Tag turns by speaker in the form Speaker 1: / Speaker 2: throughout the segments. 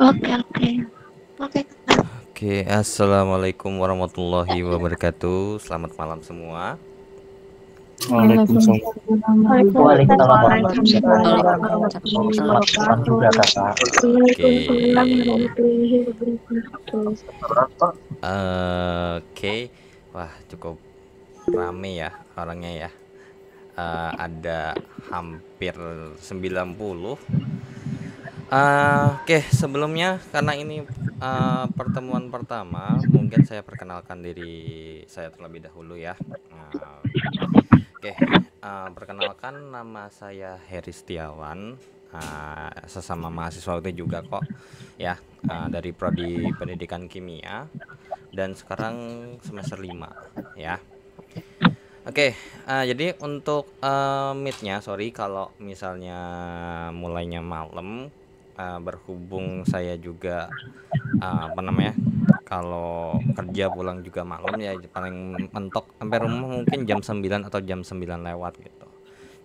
Speaker 1: Oke, oke. Oke, Kak.
Speaker 2: Oke, assalamualaikum warahmatullahi wabarakatuh. Selamat malam semua.
Speaker 3: Waalaikumsalam.
Speaker 1: Waalaikumsalam
Speaker 3: Waalaikumsalam.
Speaker 1: warahmatullahi
Speaker 3: Selamat malam
Speaker 1: wabarakatuh.
Speaker 3: juga kakak.
Speaker 2: Oke,
Speaker 1: Waalaikumsalam warahmatullahi wabarakatuh.
Speaker 2: oke. Wah, cukup rame ya orangnya ya. Ada hampir 90. Oke, sebelumnya karena ini pertemuan pertama, mungkin saya perkenalkan diri saya terlebih dahulu ya. Uh, Oke, perkenalkan nama saya Heri Setiawan, sesama mahasiswa itu juga kok, ya, dari Prodi Pendidikan Kimia dan sekarang semester 5 ya. Oke, jadi untuk meet-nya, sorry kalau misalnya mulainya malam, berhubung saya juga apa namanya, kalau kerja pulang juga malam ya paling mentok sampai rumah mungkin jam 9 atau jam 9 lewat gitu.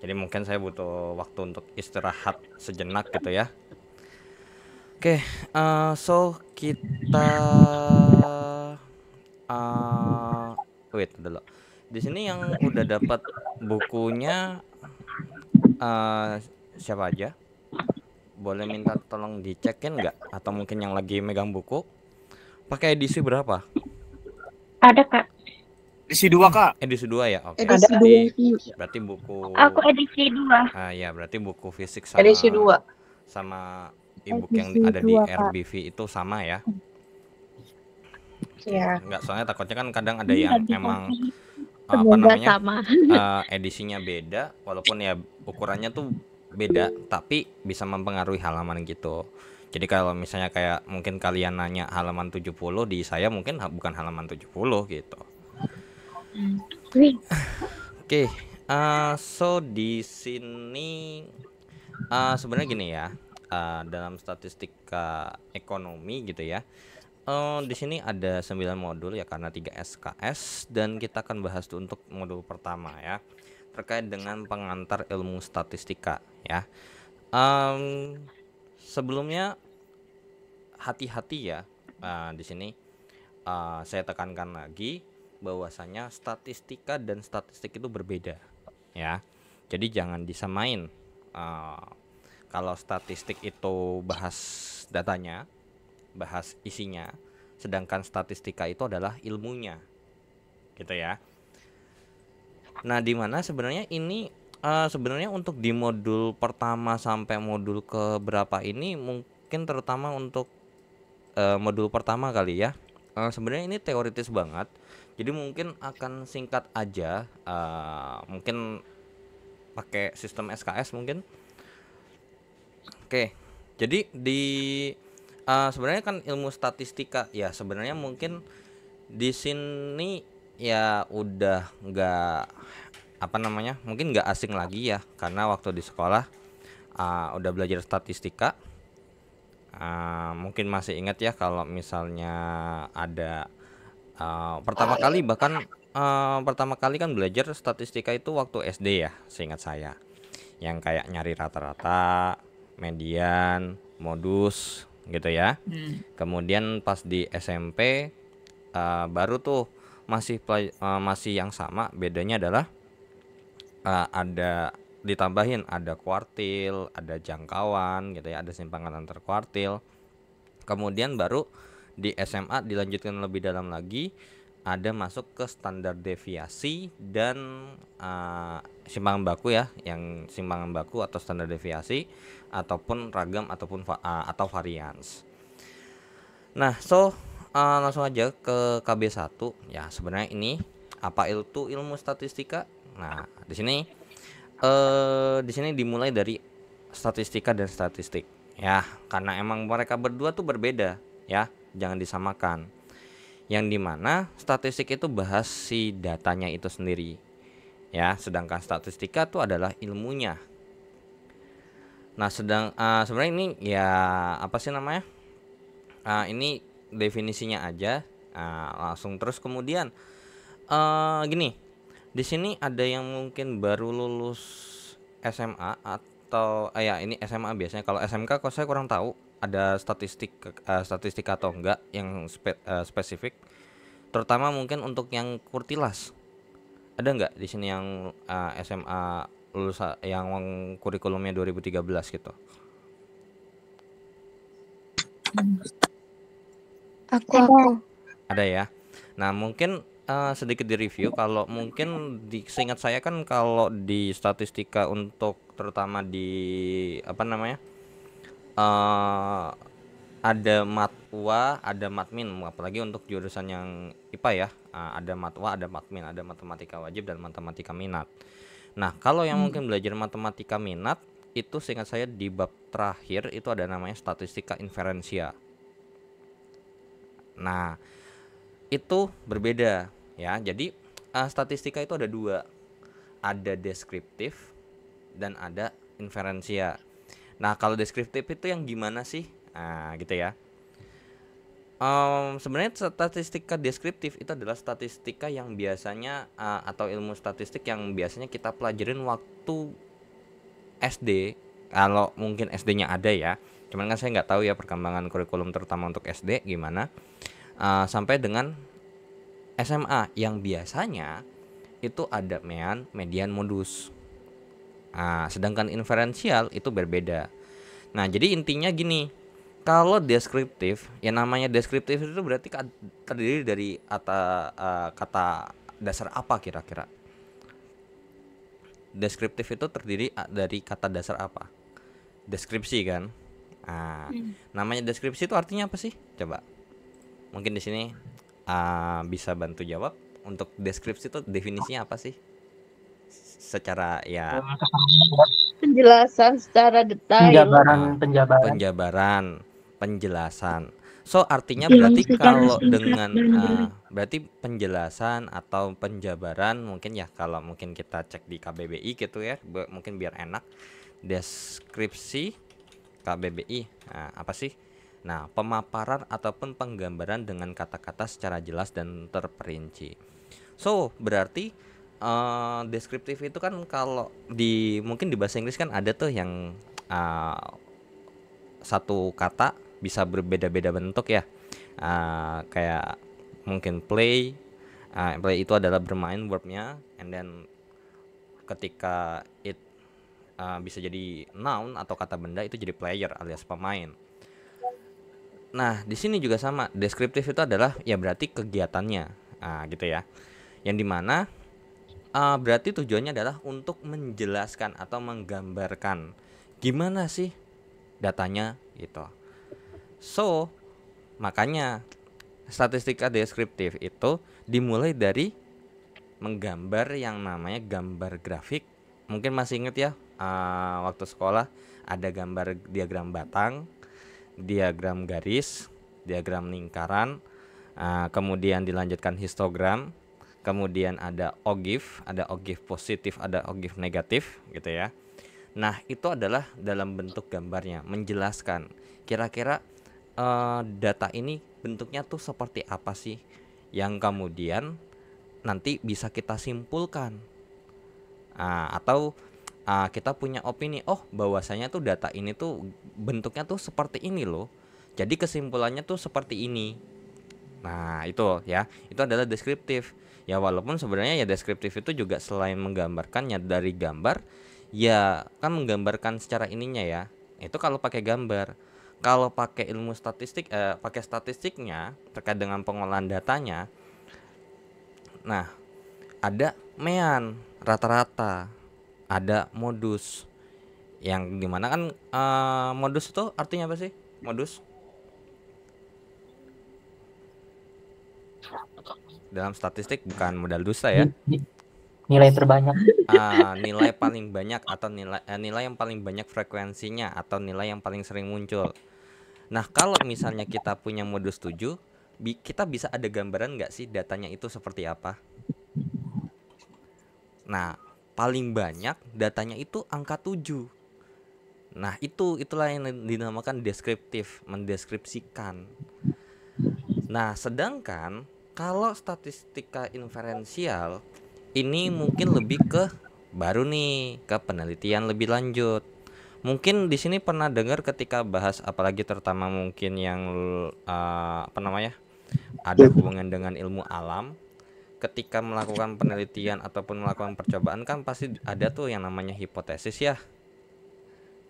Speaker 2: Jadi mungkin saya butuh waktu untuk istirahat sejenak gitu ya. Oke, so kita wait dulu. Di sini yang udah dapat bukunya eh, siapa aja? Boleh minta tolong dicekin nggak? Atau mungkin yang lagi megang buku pakai edisi berapa?
Speaker 1: Ada, Kak.
Speaker 3: Edisi 2 kak.
Speaker 2: Edisi 2 ya? Oke.
Speaker 4: Edisi
Speaker 2: Berarti buku
Speaker 1: Aku edisi 2.
Speaker 2: ya berarti buku fisik sama
Speaker 4: edisi 2.
Speaker 2: sama e-book yang
Speaker 1: Edisi
Speaker 2: ada di
Speaker 1: 2, Kak.
Speaker 2: RBV itu sama ya?
Speaker 4: Iya.
Speaker 2: Enggak, soalnya takutnya kan kadang ada yang emang apa
Speaker 1: Semoga
Speaker 2: namanya
Speaker 1: sama.
Speaker 2: edisinya beda walaupun ya ukurannya tuh beda tapi bisa mempengaruhi halaman gitu. Jadi kalau misalnya kayak mungkin kalian nanya halaman 70, di saya mungkin bukan halaman 70 gitu.
Speaker 1: Wih,
Speaker 2: Oke, so di sini sebenarnya gini ya, dalam statistika ekonomi gitu ya. Di sini ada 9 modul ya karena 3 SKS dan kita akan bahas tuh untuk modul pertama ya terkait dengan pengantar ilmu statistika ya. Sebelumnya hati-hati ya, di sini saya tekankan lagi bahwasanya statistika dan statistik itu berbeda ya. Jadi jangan disamain. Uh, Kalau statistik itu bahas datanya, bahas isinya, sedangkan statistika itu adalah ilmunya, gitu ya. Nah, di mana sebenarnya ini sebenarnya untuk di modul pertama sampai modul ke berapa ini mungkin terutama untuk modul pertama kali ya. Sebenarnya ini teoritis banget. Jadi mungkin akan singkat aja, mungkin pakai sistem SKS mungkin. Oke. Jadi di sebenarnya kan ilmu statistika ya sebenarnya mungkin di sini ya udah nggak apa namanya mungkin nggak asing lagi ya karena waktu di sekolah udah belajar statistika. Mungkin masih ingat ya kalau misalnya ada pertama kali bahkan pertama kali kan belajar statistika itu waktu SD ya seingat saya yang kayak nyari rata-rata, median, modus gitu ya. Kemudian pas di SMP baru tuh masih yang sama, bedanya adalah ada ditambahin ada kuartil, ada jangkauan gitu ya, ada simpangan antar kuartil. Kemudian baru di SMA dilanjutkan lebih dalam lagi, ada masuk ke standar deviasi dan simpangan baku ya, yang simpangan baku atau standar deviasi ataupun ragam ataupun atau varians. Nah, so langsung aja ke KB1 ya. Sebenarnya ini apa itu ilmu statistika? Nah, di sini dimulai dari statistika dan statistik ya, karena emang mereka berdua tuh berbeda ya, jangan disamakan. Yang dimana statistik itu bahas si datanya itu sendiri ya, sedangkan statistika itu adalah ilmunya. Nah, sebenarnya ini ya apa sih namanya? Ini definisinya aja. Langsung terus kemudian gini, di sini ada yang mungkin baru lulus SMA atau ya ini SMA biasanya. Kalau SMK kok saya kurang tahu. ada statistik atau enggak yang spesifik, terutama mungkin untuk yang kurtilas. Ada nggak di sini yang SMA lulusan yang kurikulumnya 2013 gitu?
Speaker 4: Aku.
Speaker 2: Ada ya. Nah, mungkin sedikit di-review kalau mungkin seingat saya kan kalau di statistika untuk terutama di apa namanya? eh ada matwa, ada matmin, apalagi untuk jurusan yang IPA ya. Ada matwa, ada matmin, ada matematika wajib dan matematika minat. Nah, kalau yang mungkin belajar matematika minat itu seingat saya di bab terakhir itu ada namanya statistika inferensia. Nah, itu berbeda ya. Jadi statistika itu ada dua, ada deskriptif dan ada inferensia. Nah, kalau deskriptif itu yang gimana sih? Nah, gitu ya. Sebenarnya statistika deskriptif itu adalah statistika yang biasanya atau ilmu statistik yang biasanya kita pelajarin waktu SD. Kalau mungkin SD-nya ada ya. Cuman kan saya nggak tahu ya perkembangan kurikulum terutama untuk SD gimana. Sampai dengan SMA yang biasanya itu ada median, modus. Sedangkan inferensial itu berbeda. Nah, jadi intinya gini. Kalau deskriptif, yang namanya deskriptif itu berarti terdiri dari kata dasar apa kira-kira? Deskriptif itu terdiri dari kata dasar apa? Deskripsi kan? Namanya deskripsi itu artinya apa sih? Coba. Mungkin di sini bisa bantu jawab. Untuk deskripsi itu definisinya apa sih? Secara ya
Speaker 4: Penjelasan secara detail.
Speaker 2: penjabaran, penjelasan. So artinya berarti kalau dengan berarti penjelasan atau penjabaran mungkin ya kalau mungkin kita cek di KBBI gitu ya, mungkin biar enak. Deskripsi KBBI apa sih? Nah, pemaparan ataupun penggambaran dengan kata-kata secara jelas dan terperinci. So berarti deskriptif itu kan kalau mungkin di bahasa Inggris kan ada tuh yang satu kata bisa berbeda-beda bentuk ya. Kayak mungkin play itu adalah bermain verbnya, and then ketika it bisa jadi noun atau kata benda itu jadi player alias pemain. Nah, di sini juga sama, deskriptif itu adalah ya berarti kegiatannya gitu ya, yang dimana berarti tujuannya adalah untuk menjelaskan atau menggambarkan gimana sih datanya gitu. So makanya statistika deskriptif itu dimulai dari menggambar yang namanya gambar grafik. Mungkin masih ingat ya waktu sekolah ada gambar diagram batang, diagram garis, diagram lingkaran, kemudian dilanjutkan histogram, kemudian ada ogif positif, ada ogif negatif gitu ya. Nah, itu adalah dalam bentuk gambarnya menjelaskan kira-kira data ini bentuknya tuh seperti apa sih, yang kemudian nanti bisa kita simpulkan atau kita punya opini, oh bahwasanya tuh data ini tuh bentuknya tuh seperti ini loh, jadi kesimpulannya tuh seperti ini. Nah itu ya, itu adalah deskriptif ya, walaupun sebenarnya ya deskriptif itu juga selain menggambarkannya dari gambar ya kan menggambarkan secara ininya ya, itu kalau pakai gambar. Kalau pakai ilmu statistik pakai statistiknya terkait dengan pengolahan datanya, nah ada rata-rata, ada modus, yang dimana kan modus itu artinya apa sih? Modus dalam statistik bukan modal dusta ya.
Speaker 5: Nilai terbanyak.
Speaker 2: Nilai paling banyak atau nilai yang paling banyak frekuensinya atau nilai yang paling sering muncul. Nah, kalau misalnya kita punya modus 7, kita bisa ada gambaran nggak sih datanya itu seperti apa? Nah, paling banyak datanya itu angka 7. Nah, itulah yang dinamakan deskriptif, mendeskripsikan. Nah, sedangkan kalau statistika inferensial ini mungkin lebih ke baru nih, ke penelitian lebih lanjut. Mungkin di sini pernah dengar ketika bahas apalagi terutama mungkin yang apa namanya? Ada hubungan dengan ilmu alam, ketika melakukan penelitian ataupun melakukan percobaan kan pasti ada tuh yang namanya hipotesis ya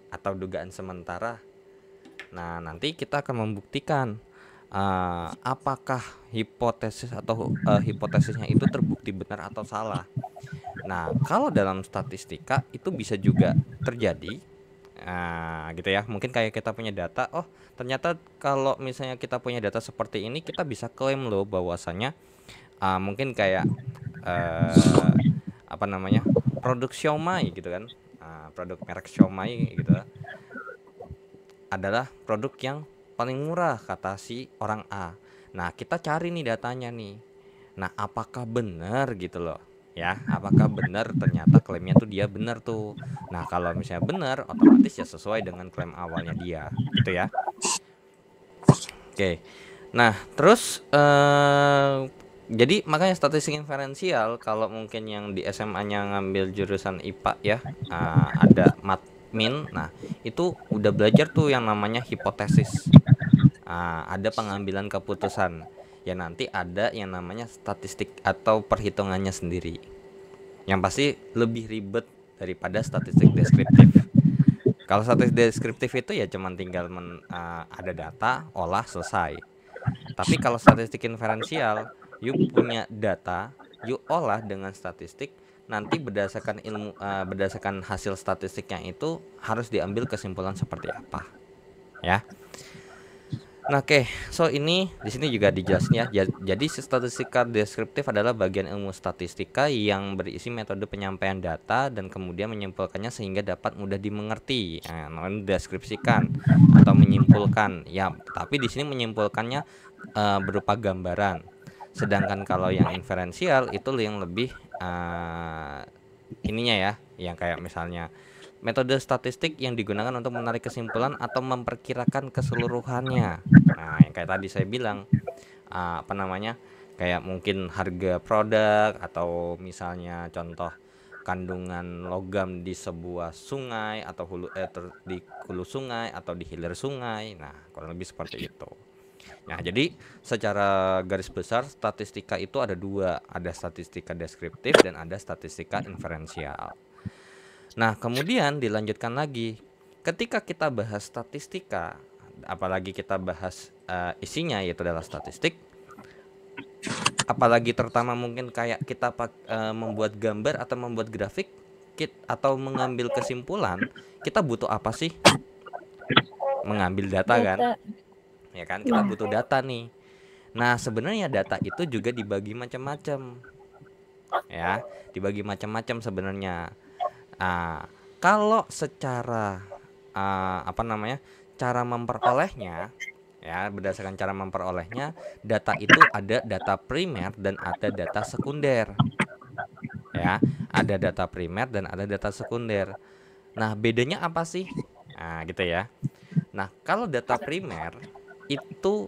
Speaker 2: atau dugaan sementara. Nah, nanti kita akan membuktikan apakah hipotesis atau hipotesisnya itu terbukti benar atau salah. Nah, kalau dalam statistika itu bisa juga terjadi. Nah, gitu ya. Mungkin kayak kita punya data, oh ternyata kalau misalnya kita punya data seperti ini, kita bisa klaim loh bahwasanya mungkin kayak eh, apa namanya produk siomay gitu kan, produk merek siomay gitu adalah produk yang paling murah kata si orang A. Nah, kita cari nih datanya nih. Nah, apakah benar gitu loh? Ya, apakah benar ternyata klaimnya tuh dia benar tuh. Nah, kalau misalnya benar, otomatis ya sesuai dengan klaim awalnya dia, gitu ya. Oke. Nah, terus jadi makanya statistik inferensial kalau mungkin yang di SMA-nya ngambil jurusan IPA ya, ada matmin. Nah, itu udah belajar tuh yang namanya hipotesis. Ada pengambilan keputusan. Ya nanti ada yang namanya statistik atau perhitungannya sendiri. Yang pasti lebih ribet daripada statistik deskriptif. Kalau statistik deskriptif itu ya cuman tinggal ada data, olah, selesai. Tapi kalau statistik inferensial, you punya data, you olah dengan statistik, nanti berdasarkan hasil statistiknya itu harus diambil kesimpulan seperti apa, ya. Nah, oke, so ini di sini juga dijelasin ya. Jadi statistika deskriptif adalah bagian ilmu statistika yang berisi metode penyampaian data dan kemudian menyimpulkannya sehingga dapat mudah dimengerti. Namanya deskripsikan atau menyimpulkan. Ya, tapi di sini menyimpulkannya berupa gambaran. Sedangkan kalau yang inferensial itu yang lebih ininya ya, yang kayak misalnya metode statistik yang digunakan untuk menarik kesimpulan atau memperkirakan keseluruhannya. Nah, yang kayak tadi saya bilang, apa namanya, kayak mungkin harga produk atau misalnya contoh kandungan logam di sebuah sungai atau di hulu sungai atau di hilir sungai. Nah, kurang lebih seperti itu. Nah, jadi secara garis besar statistika itu ada dua, ada statistika deskriptif dan ada statistika inferensial. Nah, kemudian dilanjutkan lagi. Ketika kita bahas statistika, apalagi kita bahas isinya yaitu adalah statistik, apalagi terutama mungkin kayak kita membuat gambar atau membuat grafik atau mengambil kesimpulan, kita butuh apa sih? Mengambil data kan? Ya kan, kita butuh data nih. Nah, sebenarnya data itu juga dibagi macam-macam. Ya, dibagi macam-macam sebenarnya. Kalau secara apa namanya, cara memperolehnya ya, berdasarkan cara memperolehnya, data itu ada data primer dan ada data sekunder. Ya, ada data primer dan ada data sekunder. Nah, bedanya apa sih? Nah, gitu ya. Nah, kalau data primer itu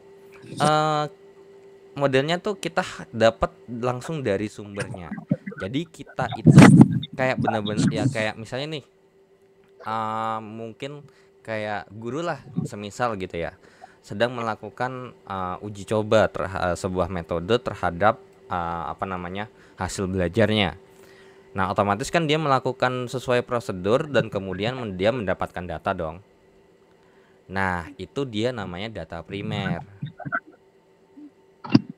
Speaker 2: modelnya tuh kita dapat langsung dari sumbernya. Jadi kita itu kayak bener-bener ya, kayak misalnya nih mungkin kayak guru lah semisal gitu ya, sedang melakukan uji coba sebuah metode terhadap apa namanya, hasil belajarnya. Nah, otomatis kan dia melakukan sesuai prosedur dan kemudian dia mendapatkan data dong. Nah, itu dia namanya data primer.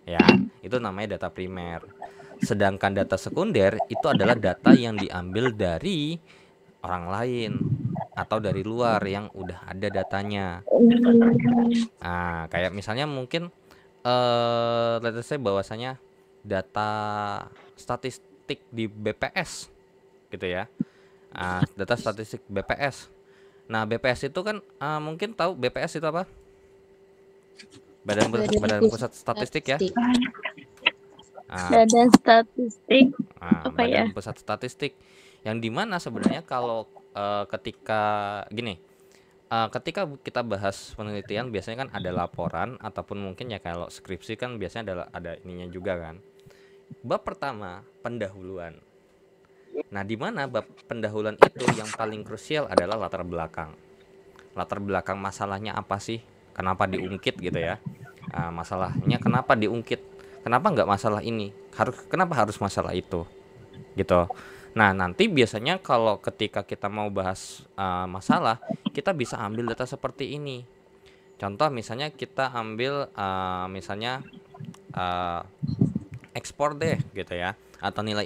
Speaker 2: Ya, itu namanya data primer. Sedangkan data sekunder itu adalah data yang diambil dari orang lain atau dari luar yang udah ada datanya. Nah, kayak misalnya mungkin let's say bahwasanya data statistik di BPS gitu ya. Data statistik BPS. Nah, BPS itu kan mungkin tahu BPS itu apa? Badan Pusat Statistik ya.
Speaker 4: Badan statistik apa ya?
Speaker 2: Badan Pusat Statistik, yang dimana sebenarnya kalau ketika gini, ketika kita bahas penelitian biasanya kan ada laporan ataupun mungkin ya kalau skripsi kan biasanya ada ininya juga kan. Bab pertama pendahuluan. Nah, di mana bab pendahuluan itu yang paling krusial adalah latar belakang. Latar belakang masalahnya apa sih? Kenapa diungkit gitu ya? Masalahnya kenapa diungkit? Kenapa nggak masalah ini? Kenapa harus masalah itu? Gitu. Nah, nanti biasanya kalau ketika kita mau bahas masalah, kita bisa ambil data seperti ini. Contoh misalnya kita ambil misalnya ekspor deh gitu ya, atau nilai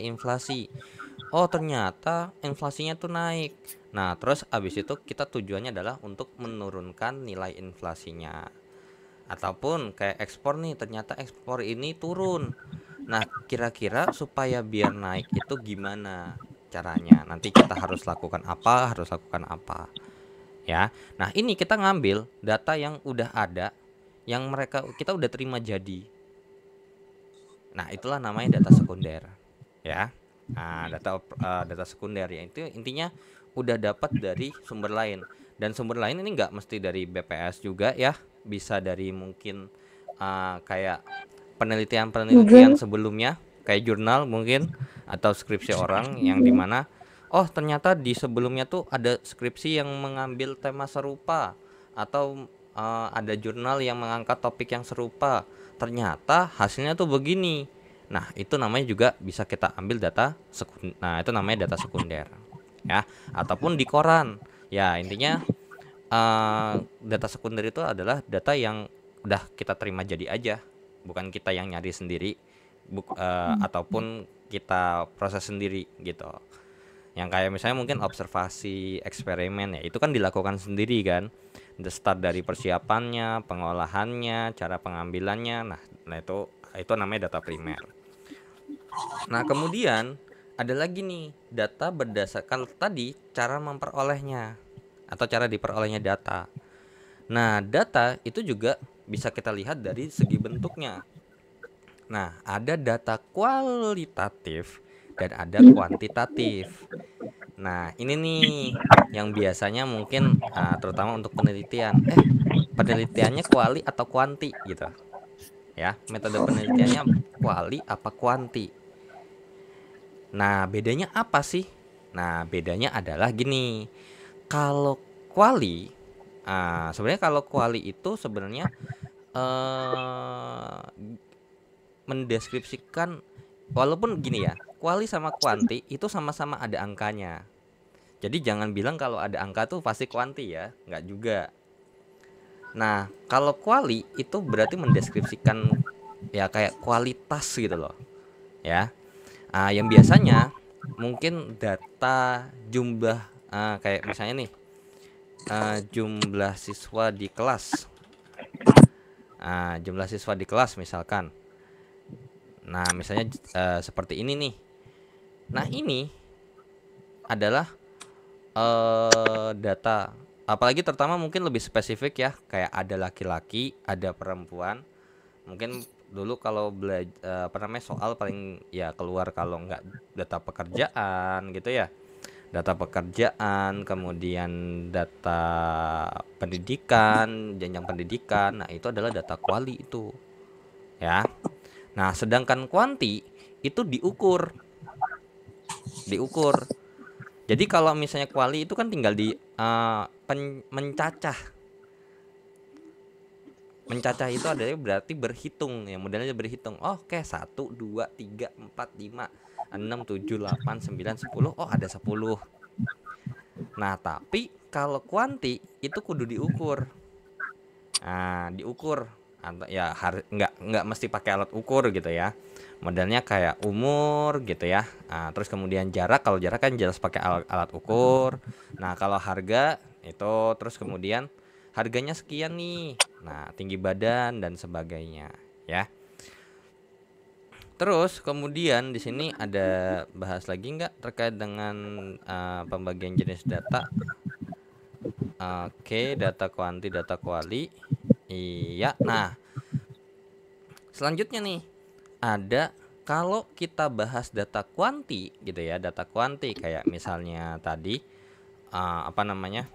Speaker 2: inflasi. Oh, ternyata inflasinya tuh naik. Nah, terus abis itu kita tujuannya adalah untuk menurunkan nilai inflasinya. Ataupun kayak ekspor nih, ternyata ekspor ini turun. Nah, kira-kira supaya biar naik itu gimana caranya? Nanti kita harus lakukan apa, ya. Nah, ini kita ngambil data yang udah ada, yang kita udah terima jadi. Nah, itulah namanya data sekunder, ya. Nah, data sekunder ya itu intinya udah dapat dari sumber lain. Dan sumber lain ini nggak mesti dari BPS juga ya, bisa dari mungkin kayak penelitian sebelumnya, kayak jurnal mungkin atau skripsi orang yang dimana oh ternyata di sebelumnya tuh ada skripsi yang mengambil tema serupa atau ada jurnal yang mengangkat topik yang serupa, ternyata hasilnya tuh begini. Nah, itu namanya juga bisa kita ambil data sekunder. Nah, itu namanya data sekunder, ya. Ataupun di koran. Ya, intinya data sekunder itu adalah data yang udah kita terima jadi aja, bukan kita yang nyari sendiri, ataupun kita proses sendiri gitu. Yang kayak misalnya mungkin observasi, eksperimen ya, itu kan dilakukan sendiri kan. The start dari persiapannya, pengolahannya, cara pengambilannya. Nah itu namanya data primer. Nah, kemudian ada lagi nih data berdasarkan tadi cara memperolehnya atau cara diperolehnya data. Nah, data itu juga bisa kita lihat dari segi bentuknya. Nah, ada data kualitatif dan ada kuantitatif. Nah, ini nih yang biasanya mungkin terutama untuk penelitian. Penelitiannya kuali atau kuanti gitu. Ya, metode penelitiannya kuali apa kuanti. Nah, bedanya apa sih? Nah, bedanya adalah gini. Kalau kuali, sebenarnya kalau kuali itu sebenarnya mendeskripsikan, walaupun gini ya, kuali sama kuanti itu sama-sama ada angkanya. Jadi jangan bilang kalau ada angka tuh pasti kuanti ya, nggak juga. Nah, kalau kuali itu berarti mendeskripsikan ya kayak kualitas gitu loh, ya. Yang biasanya mungkin data jumlah kayak misalnya nih jumlah siswa di kelas, jumlah siswa di kelas misalkan. Nah, misalnya seperti ini nih. Nah, ini adalah data, apalagi terutama mungkin lebih spesifik ya, kayak ada laki-laki, ada perempuan. Mungkin dulu kalau belajar soal paling ya keluar kalau nggak data pekerjaan gitu ya, data pekerjaan, kemudian data pendidikan, jenjang pendidikan. Nah, itu adalah data kuali itu, ya. Nah, sedangkan kuanti itu diukur. Jadi kalau misalnya kuali itu kan tinggal di mencacah. Mencacah itu adalah berarti berhitung, ya modelnya berhitung. Oh, oke, 1, 2, 3, 4, 5, 6, 7, 8, 9, 10. Oh, ada 10. Nah, tapi kalau kuanti itu kudu diukur. Nah, diukur ya nggak mesti pakai alat ukur gitu ya. Modelnya kayak umur gitu ya. Nah, terus kemudian jarak, kalau jarak kan jelas pakai alat ukur. Nah, kalau harga itu terus kemudian harganya sekian nih. Nah, tinggi badan dan sebagainya, ya. Terus kemudian di sini ada bahas lagi nggak terkait dengan pembagian jenis data? Oke, data kuanti, data kuali. Iya. Nah, selanjutnya nih ada, kalau kita bahas data kuanti gitu ya, data kuanti kayak misalnya tadi apa namanya?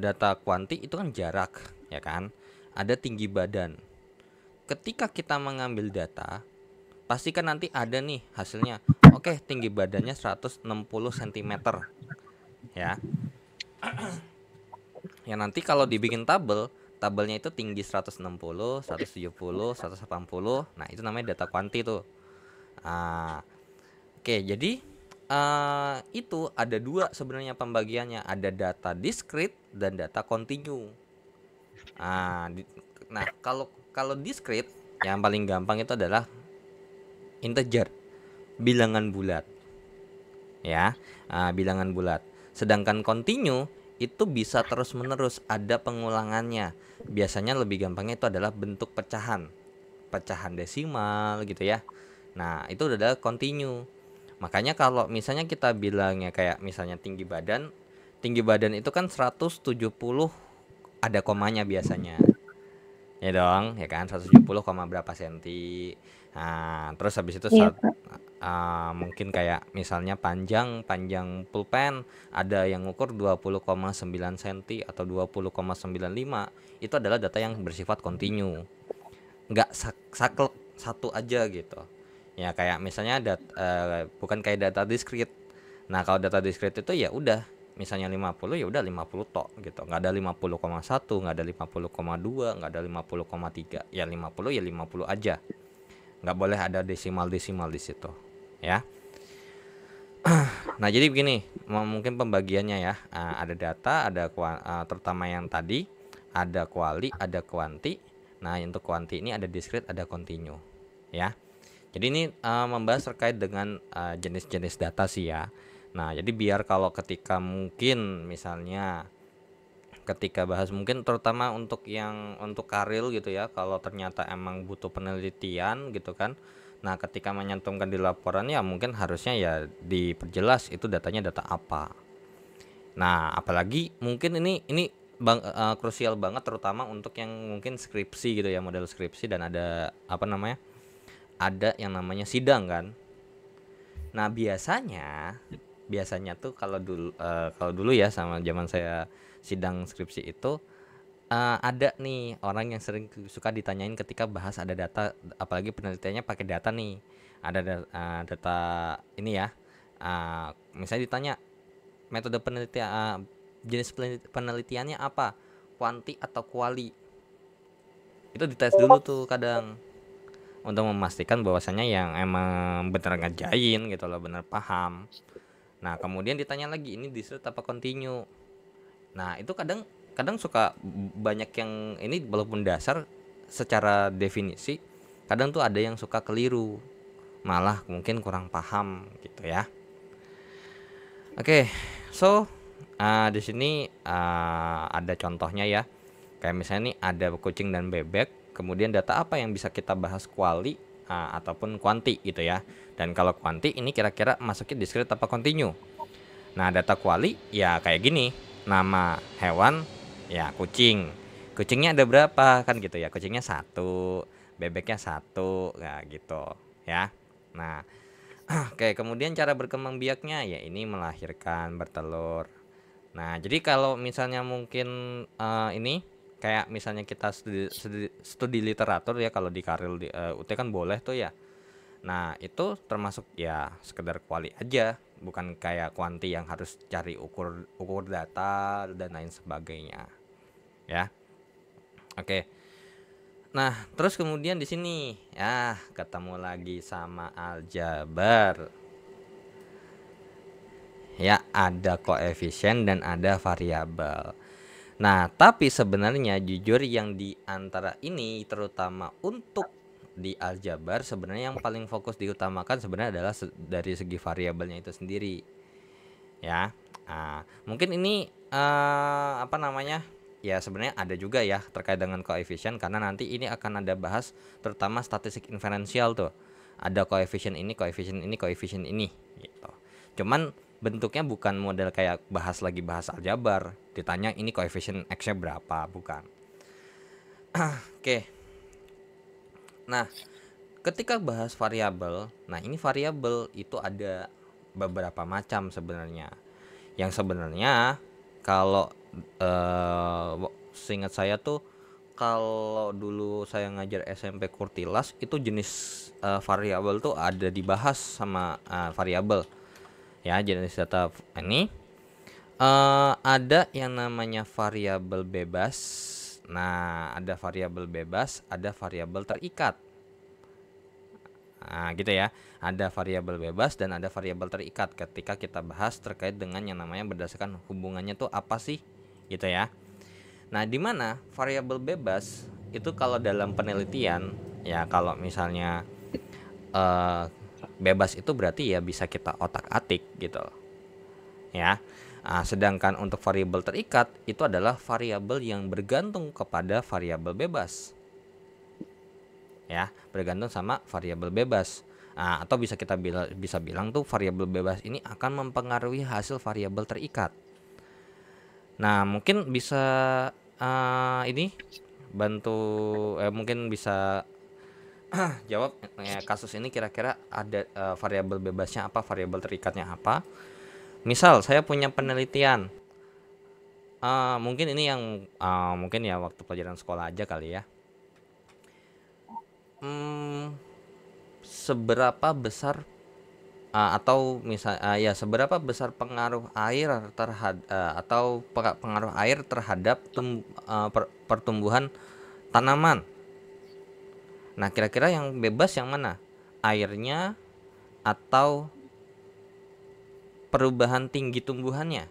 Speaker 2: Data kuanti itu kan jarak, ya kan? Ada tinggi badan. ketika kita mengambil data, pasti kan nanti ada nih hasilnya. Oke, tinggi badannya 160 cm ya. Ya nanti kalau dibikin tabelnya itu tinggi 160, 170, 180. Nah, itu namanya data kuanti tuh. Oke, jadi itu ada dua sebenarnya pembagiannya, ada data discrete dan data continue. Nah, kalau discrete yang paling gampang itu adalah integer, bilangan bulat. Ya, bilangan bulat. Sedangkan continue itu bisa terus-menerus, ada pengulangannya. Biasanya lebih gampangnya itu adalah bentuk pecahan desimal gitu ya. Nah, itu adalah continue. Makanya kalau misalnya kita bilangnya kayak misalnya tinggi badan itu kan 170 ada komanya biasanya. Ya dong, ya kan, 170, berapa senti. Nah, terus habis itu
Speaker 1: Iya, Kak.
Speaker 2: mungkin kayak misalnya panjang pulpen ada yang ukur 20,9 cm atau 20,95. Itu adalah data yang bersifat continue. Nggak saklek satu aja gitu. Ya kayak misalnya bukan kayak data discrete. Nah, kalau data discrete itu ya udah misalnya 50 ya udah 50 tok gitu. Nggak ada 50,1, nggak ada 50,2, nggak ada 50,3. Ya 50 ya 50 aja. Nggak boleh ada desimal di situ ya. Nah, jadi begini, mungkin pembagiannya ya. Ada data, ada terutama yang tadi, ada kuali, ada kuanti. Nah, untuk kuanti ini ada discrete, ada continue ya. Jadi ini membahas terkait dengan jenis-jenis data sih ya. Nah, jadi biar kalau ketika mungkin misalnya ketika bahas mungkin terutama untuk karil gitu ya, kalau ternyata emang butuh penelitian gitu kan. Nah, ketika menyantumkan di laporan ya mungkin harusnya ya diperjelas itu datanya data apa. Nah, apalagi mungkin ini krusial banget terutama untuk yang mungkin skripsi gitu ya, model skripsi, dan ada ada yang namanya sidang kan. Nah, biasanya tuh kalau dulu ya sama zaman saya sidang skripsi itu ada nih orang yang sering suka ditanyain ketika bahas ada data, apalagi penelitiannya pakai data nih. Ada data ini ya. Misalnya ditanya metode penelitian, jenis penelitiannya apa? Kuanti atau kuali? Itu dites dulu tuh kadang untuk memastikan bahwasannya yang emang bener ngerjain gitu loh, bener paham. Nah, kemudian ditanya lagi, ini discrete apa continue. Nah, itu kadang suka banyak yang ini walaupun dasar secara definisi, kadang tuh ada yang suka keliru, malah mungkin kurang paham gitu ya. Oke, so di sini ada contohnya ya. Kayak misalnya nih ada kucing dan bebek, kemudian data apa yang bisa kita bahas kuali ataupun kuanti gitu ya. Dan kalau kuanti ini kira-kira masukin discrete apa continue. Nah, data kuali ya kayak gini. Nama hewan ya kucing. Kucingnya ada berapa kan gitu ya. Kucingnya 1, bebeknya 1, ya gitu ya. Nah, oke, kemudian cara berkembang biaknya ya ini melahirkan, bertelur. Nah, jadi kalau misalnya mungkin ini kayak misalnya kita studi literatur ya, kalau di karil di UT kan boleh tuh ya. Nah, itu termasuk ya sekedar kuali aja, bukan kayak kuanti yang harus cari ukur data dan lain sebagainya. Ya. Oke. Nah, terus kemudian di sini ya ketemu lagi sama aljabar. Ya, ada koefisien dan ada variabel. Nah, tapi sebenarnya jujur yang di antara ini terutama untuk di aljabar sebenarnya yang paling fokus diutamakan sebenarnya adalah dari segi variabelnya itu sendiri. Ya. Mungkin ini ya sebenarnya ada juga ya terkait dengan koefisien, karena nanti ini akan ada bahas terutama statistik inferensial tuh. Ada koefisien ini gitu. Cuman bentuknya bukan model kayak bahas aljabar, ditanya ini koefisien X-nya berapa, bukan. Oke. Nah, ketika bahas variabel, nah ini variabel itu ada beberapa macam sebenarnya. Yang sebenarnya kalau seingat saya tuh kalau dulu saya ngajar SMP Kurtilas itu jenis variabel tuh ada dibahas sama variabel ya, jenis data ini ada yang namanya variabel bebas. Nah, ada variabel bebas, ada variabel terikat. Nah, gitu ya. Ada variabel bebas dan ada variabel terikat ketika kita bahas terkait dengan yang namanya berdasarkan hubungannya tuh apa sih, gitu ya. Nah, di mana variabel bebas itu kalau dalam penelitian ya, kalau misalnya bebas itu berarti ya bisa kita otak-atik gitu ya. Sedangkan untuk variabel terikat itu adalah variabel yang bergantung kepada variabel bebas ya, bergantung sama variabel bebas. Atau bisa kita bilang tuh variabel bebas ini akan mempengaruhi hasil variabel terikat. Nah, mungkin bisa ini bantu mungkin bisa jawab ya, kasus ini kira-kira ada variabel bebasnya apa, variabel terikatnya apa. Misal saya punya penelitian, mungkin ini yang mungkin ya waktu pelajaran sekolah aja kali ya. Seberapa besar atau misal ya seberapa besar pengaruh air terhadap atau pengaruh air terhadap pertumbuhan tanaman. Nah, kira-kira yang bebas yang mana? Airnya atau perubahan tinggi tumbuhannya?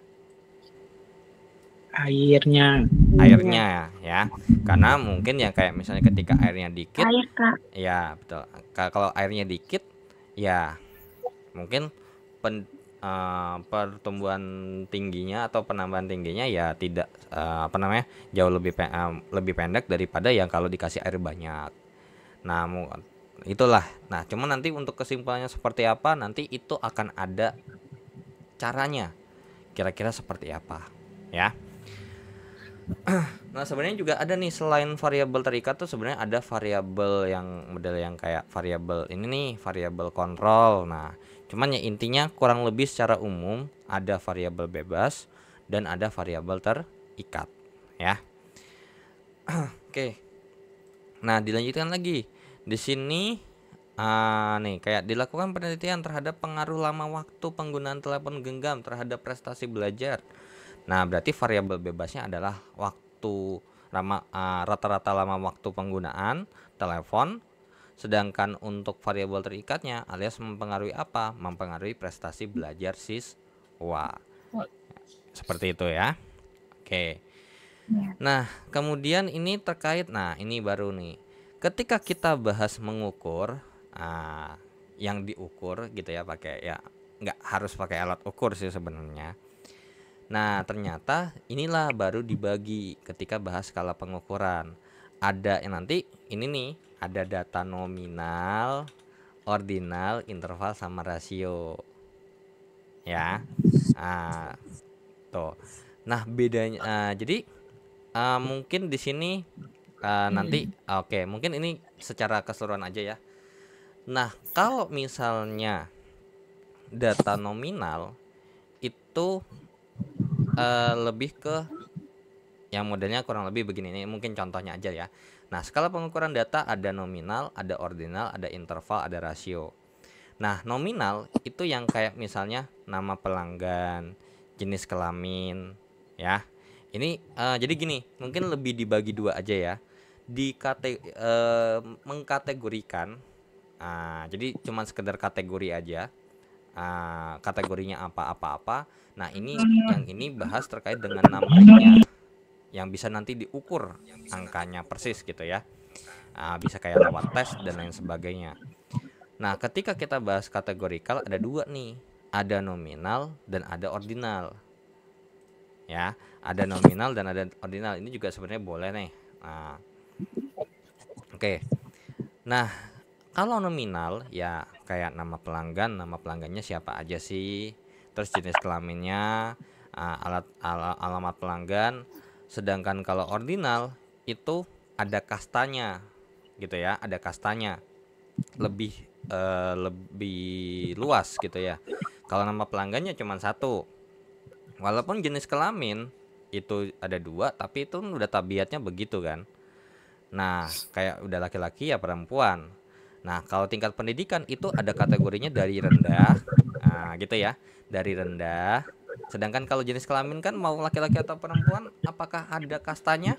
Speaker 3: Airnya.
Speaker 2: Airnya ya. Karena mungkin ya kayak misalnya ketika airnya dikit,
Speaker 1: Air, Kak.
Speaker 2: ya betul. Kalau airnya dikit ya mungkin pertumbuhan tingginya atau penambahan tingginya ya tidak jauh lebih pendek daripada yang kalau dikasih air banyak. Nah, itulah. Nah, cuma nanti untuk kesimpulannya seperti apa nanti itu akan ada caranya. Kira-kira seperti apa, ya. Nah, sebenarnya juga ada nih selain variabel terikat tuh sebenarnya ada variabel yang model yang kayak variabel ini nih, variabel kontrol. Nah, cuman ya intinya kurang lebih secara umum ada variabel bebas dan ada variabel terikat, ya. Oke. Nah, dilanjutkan lagi. Di sini nih kayak dilakukan penelitian terhadap pengaruh lama waktu penggunaan telepon genggam terhadap prestasi belajar. Nah, berarti variabel bebasnya adalah waktu rata-rata lama waktu penggunaan telepon. Sedangkan untuk variabel terikatnya alias mempengaruhi apa? Mempengaruhi prestasi belajar siswa. Seperti itu ya. Oke. Nah, kemudian ini terkait, nah ini baru nih. Ketika kita bahas mengukur, yang diukur gitu ya pakai ya nggak harus pakai alat ukur sih sebenarnya. Nah, ternyata inilah baru dibagi ketika bahas skala pengukuran. Ada yang nanti ini nih, ada data nominal, ordinal, interval sama rasio. Ya. Tuh. Nah, bedanya jadi mungkin di sini nanti oke, mungkin ini secara keseluruhan aja ya. Nah, kalau misalnya data nominal itu lebih ke yang modelnya kurang lebih begini, ini mungkin contohnya aja ya. Nah, skala pengukuran data ada nominal, ada ordinal, ada interval, ada rasio. Nah, nominal itu yang kayak misalnya nama pelanggan, jenis kelamin, ya. Ini jadi gini, mungkin lebih dibagi dua aja ya. Mengkategorikan, jadi cuman sekedar kategori aja. Kategorinya apa. Nah, yang ini bahas terkait dengan namanya, yang bisa nanti diukur angkanya persis gitu ya. Bisa kayak lewat tes dan lain sebagainya. Nah, ketika kita bahas kategorikal ada dua nih, ada nominal dan ada ordinal. Ya, ada nominal dan ada ordinal. Ini juga sebenarnya boleh nih. Oke. Nah, kalau nominal ya kayak nama pelanggannya siapa aja sih, terus jenis kelaminnya, alamat pelanggan. Sedangkan kalau ordinal itu ada kastanya gitu ya, ada kastanya lebih luas gitu ya. Kalau nama pelanggannya cuma satu, walaupun jenis kelamin itu ada dua, tapi itu udah tabiatnya begitu kan. Nah, kayak udah laki-laki ya perempuan. Nah, kalau tingkat pendidikan itu ada kategorinya dari rendah, nah, gitu ya, dari rendah. Sedangkan kalau jenis kelamin kan mau laki-laki atau perempuan, apakah ada kastanya?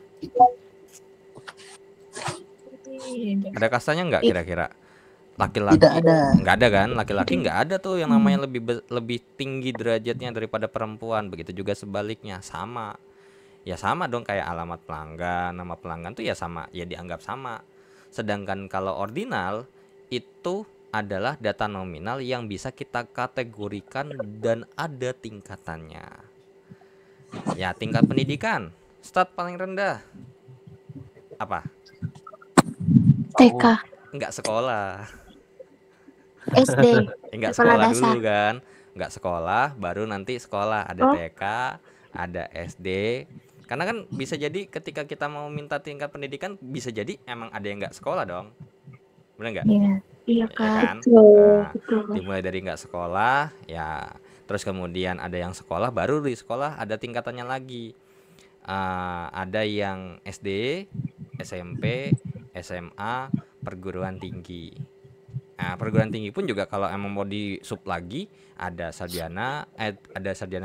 Speaker 2: Ada kastanya nggak kira-kira?
Speaker 5: Tidak
Speaker 2: Laki-laki
Speaker 5: ada.
Speaker 2: nggak ada kan? Laki-laki nggak ada tuh yang namanya lebih tinggi derajatnya daripada perempuan. Begitu juga sebaliknya, sama. Ya sama dong kayak alamat pelanggan, nama pelanggan tuh ya sama, ya dianggap sama. Sedangkan kalau ordinal itu adalah data nominal yang bisa kita kategorikan dan ada tingkatannya. Ya, tingkat pendidikan, stat paling rendah apa?
Speaker 1: TK,
Speaker 2: Enggak sekolah.
Speaker 1: SD,
Speaker 2: Enggak
Speaker 1: sekolah
Speaker 2: sekolah
Speaker 1: dasar.
Speaker 2: dulu kan? Enggak sekolah, baru nanti sekolah. Ada
Speaker 1: Oh.
Speaker 2: TK, ada SD. Karena kan bisa jadi ketika kita mau minta tingkat pendidikan, bisa jadi emang ada yang enggak sekolah dong. Bener nggak?
Speaker 1: Iya, iya
Speaker 2: Ya
Speaker 1: Kak.
Speaker 2: kan?
Speaker 4: Betul.
Speaker 2: Nah,
Speaker 1: Betul.
Speaker 2: dimulai dari nggak sekolah, ya. Terus kemudian ada yang sekolah, baru di sekolah ada tingkatannya lagi. Ada yang SD, SMP, SMA, perguruan tinggi. Nah, perguruan tinggi pun juga kalau emang mau di sub lagi, ada sarjana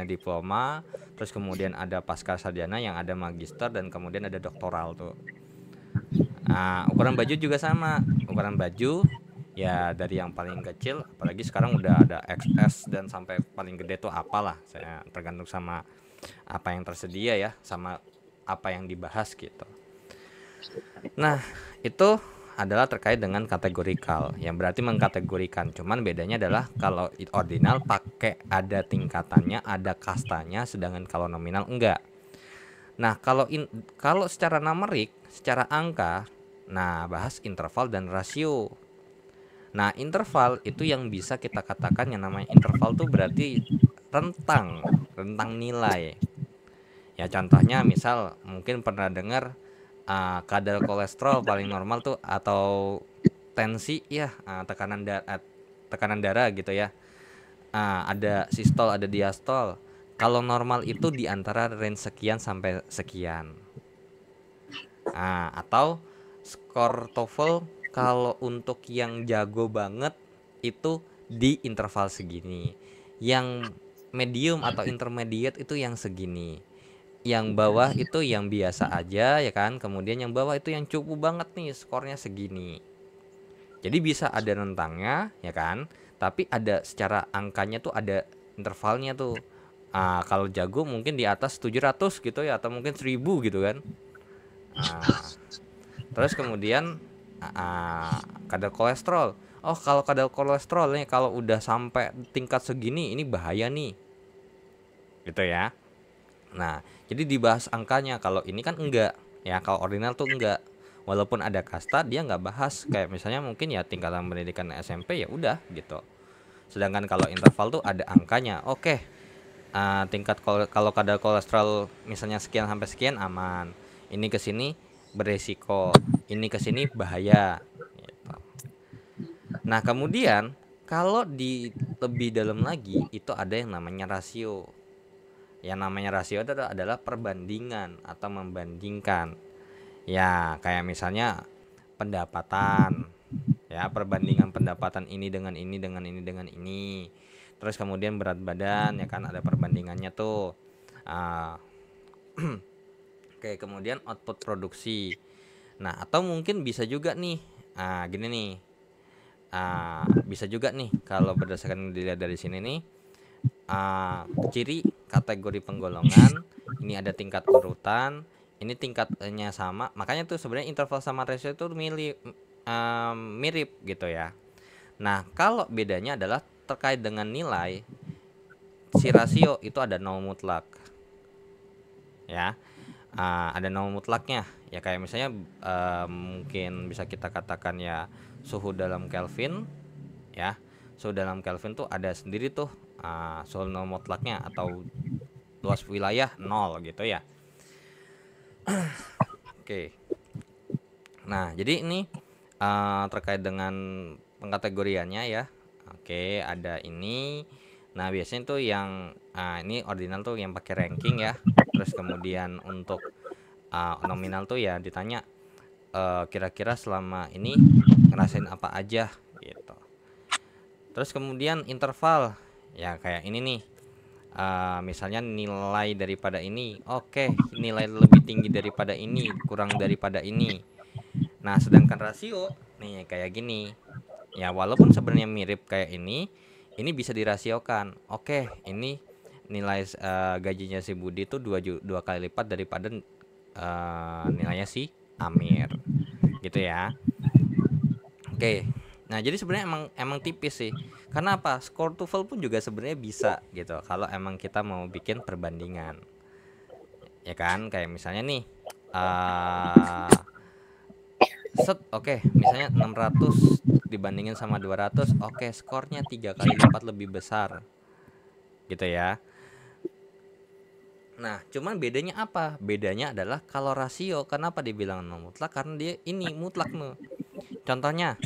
Speaker 2: diploma, terus kemudian ada pasca sarjana yang ada magister dan kemudian ada doktoral tuh. Nah, ukuran baju juga sama. Ukuran baju ya dari yang paling kecil, apalagi sekarang udah ada XS dan sampai paling gede tuh apalah. Saya tergantung sama apa yang tersedia ya, sama apa yang dibahas gitu. Nah, itu adalah terkait dengan kategorikal, yang berarti mengkategorikan. Cuman bedanya adalah kalau ordinal pakai ada tingkatannya, ada kastanya, sedangkan kalau nominal enggak. Nah, kalau secara numerik, secara angka, nah bahas interval dan rasio. Nah, interval itu yang bisa kita katakan yang namanya interval tuh berarti rentang nilai. Ya contohnya misal mungkin pernah dengar kadar kolesterol paling normal tuh atau tensi ya, tekanan darah gitu ya. Ada sistol, ada diastol. Kalau normal itu di antara range sekian sampai sekian. Atau skor TOEFL kalau untuk yang jago banget itu di interval segini. Yang medium atau intermediate itu yang segini. Yang bawah itu yang biasa aja ya kan. Kemudian yang bawah itu yang cukup banget nih, skornya segini. Jadi bisa ada rentangnya ya kan. Tapi ada secara angkanya tuh ada intervalnya tuh. Kalau jago mungkin di atas 700 gitu ya, atau mungkin 1000 gitu kan. Terus kemudian kadar kolesterol. Oh, kalau kadar kolesterol nih kalau udah sampai tingkat segini ini bahaya nih. Gitu ya. Nah, jadi dibahas angkanya. Kalau ini kan enggak. Ya, kalau ordinal tuh enggak. Walaupun ada kasta dia nggak bahas, kayak misalnya mungkin ya tingkatan pendidikan SMP ya udah gitu. Sedangkan kalau interval tuh ada angkanya. Oke. Tingkat kalau kadar kolesterol misalnya sekian sampai sekian aman. Ini ke sini beresiko, ini ke sini bahaya gitu. Nah, kemudian kalau di lebih dalam lagi itu ada yang namanya rasio. Yang namanya rasio itu adalah perbandingan atau membandingkan. Ya, kayak misalnya pendapatan. Ya, perbandingan pendapatan ini dengan ini dengan ini dengan ini. Terus kemudian berat badan ya kan ada perbandingannya tuh. Oke, kemudian output produksi. Nah, atau mungkin bisa juga nih, gini nih, bisa juga nih kalau berdasarkan dilihat dari sini nih, ciri kategori penggolongan, ini ada tingkat urutan, ini tingkatnya sama, makanya tuh sebenarnya interval sama ratio itu mirip gitu ya. Nah, kalau bedanya adalah terkait dengan nilai, si rasio itu ada nol mutlak, ya. Ada nol mutlaknya ya, kayak misalnya mungkin bisa kita katakan ya suhu dalam Kelvin ya. Suhu dalam Kelvin tuh ada sendiri tuh suhu nol mutlaknya atau luas wilayah 0 gitu ya. Oke. Nah, jadi ini terkait dengan pengkategoriannya ya. Oke, ada ini. Nah, biasanya tuh yang ini ordinal tuh yang pakai ranking ya. Terus kemudian untuk nominal tuh ya ditanya kira-kira selama ini ngerasain apa aja gitu. Terus kemudian interval, ya kayak ini nih. Misalnya nilai daripada ini, oke, nilai lebih tinggi daripada ini, kurang daripada ini. Nah, sedangkan rasio nih kayak gini. Ya, walaupun sebenarnya mirip kayak ini bisa dirasiokan. Oke, ini nilai gajinya si Budi itu dua kali lipat daripada nilainya si Amir. Gitu ya. Oke. Nah, jadi sebenarnya emang tipis sih. Karena apa? Skor TOEFL pun juga sebenarnya bisa gitu kalau emang kita mau bikin perbandingan. Ya kan? Kayak misalnya nih oke, misalnya 600 dibandingin sama 200, oke, skornya 3 kali lipat lebih besar. Gitu ya. Nah, cuman bedanya apa? Bedanya adalah kalau rasio, kenapa dibilang non mutlak? Karena dia ini mutlak nih. Contohnya,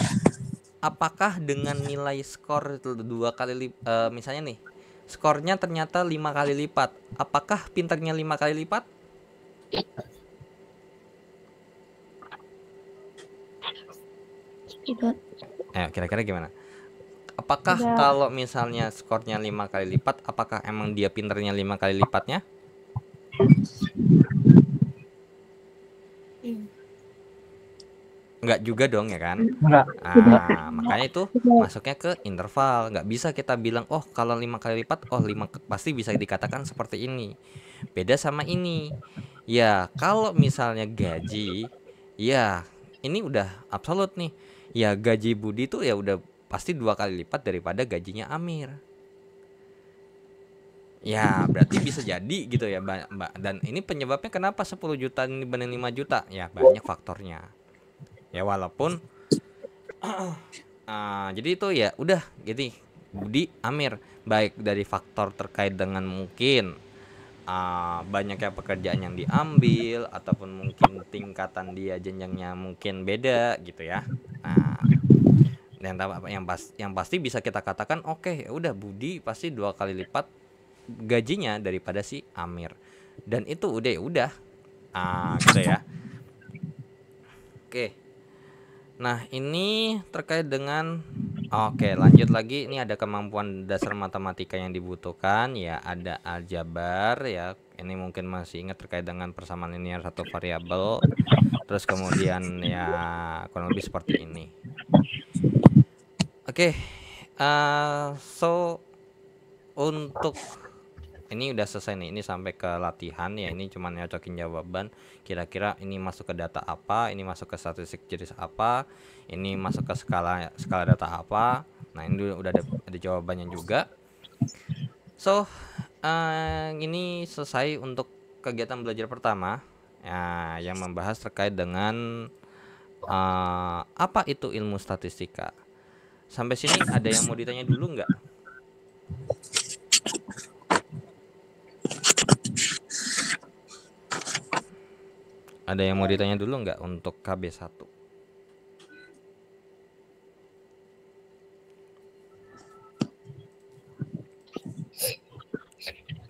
Speaker 2: apakah dengan nilai skor misalnya nih, skornya ternyata 5 kali lipat, apakah pintarnya 5 kali lipat?
Speaker 1: Tidak.
Speaker 2: Kira-kira gimana? Apakah
Speaker 1: Tidak.
Speaker 2: kalau misalnya skornya 5 kali lipat, apakah emang dia pintarnya 5 kali lipatnya? Enggak juga dong ya kan?
Speaker 5: Enggak.
Speaker 2: Makanya itu masuknya ke interval. Nggak bisa kita bilang, oh kalau 5 kali lipat, oh 5 pasti bisa dikatakan seperti ini. Beda sama ini. Ya, kalau misalnya gaji, ya ini udah absolut nih. Ya gaji Budi tuh ya udah pasti 2 kali lipat daripada gajinya Amir. Ya, berarti bisa jadi gitu ya, Mbak. Dan ini penyebabnya kenapa 10 juta dibanding 5 juta? Ya, banyak faktornya. Ya walaupun jadi itu ya udah gitu. Budi Amir, baik dari faktor terkait dengan mungkin banyaknya pekerjaan yang diambil ataupun mungkin tingkatan dia jenjangnya mungkin beda gitu ya. Nah, yang pasti bisa kita katakan oke, ya udah Budi pasti 2 kali lipat gajinya daripada si Amir. Dan itu udah gitu ya. Oke. Nah, ini terkait dengan lanjut lagi. Ini ada kemampuan dasar matematika yang dibutuhkan, ya ada aljabar ya. Ini mungkin masih ingat terkait dengan persamaan linear satu variabel. Terus kemudian ya kurang lebih seperti ini. Oke. So untuk ini udah selesai nih, ini sampai ke latihan ya, ini cuma nyocokin jawaban, kira-kira ini masuk ke data apa, ini masuk ke statistik jenis apa, ini masuk ke skala data apa. Nah, ini udah ada jawabannya juga. So ini selesai untuk kegiatan belajar pertama ya, yang membahas terkait dengan apa itu ilmu statistika. Sampai sini ada yang mau ditanya dulu nggak? Ada yang mau ditanya dulu nggak untuk KB1?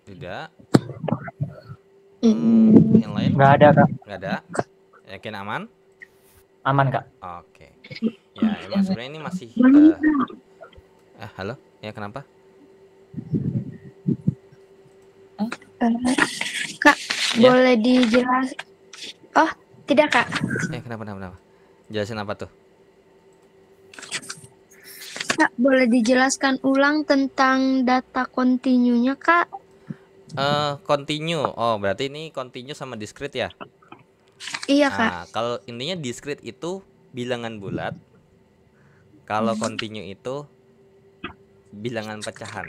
Speaker 2: Tidak. Yang lain?
Speaker 5: Nggak ada, Kak.
Speaker 2: Nggak ada. Yakin aman?
Speaker 5: Aman, Kak.
Speaker 2: Oke. Ya emang sebenarnya ini masih halo? Ya kenapa?
Speaker 1: Kak,
Speaker 2: Ya?
Speaker 1: boleh dijelas? Oh, tidak, Kak.
Speaker 2: Kenapa? Jelasin apa tuh?
Speaker 1: Kak, boleh dijelaskan ulang tentang data kontinunya, Kak?
Speaker 2: Continue. Oh, berarti ini continue sama discrete ya?
Speaker 1: Iya, Kak.
Speaker 2: Kalau intinya discrete itu bilangan bulat. Kalau continue itu bilangan pecahan.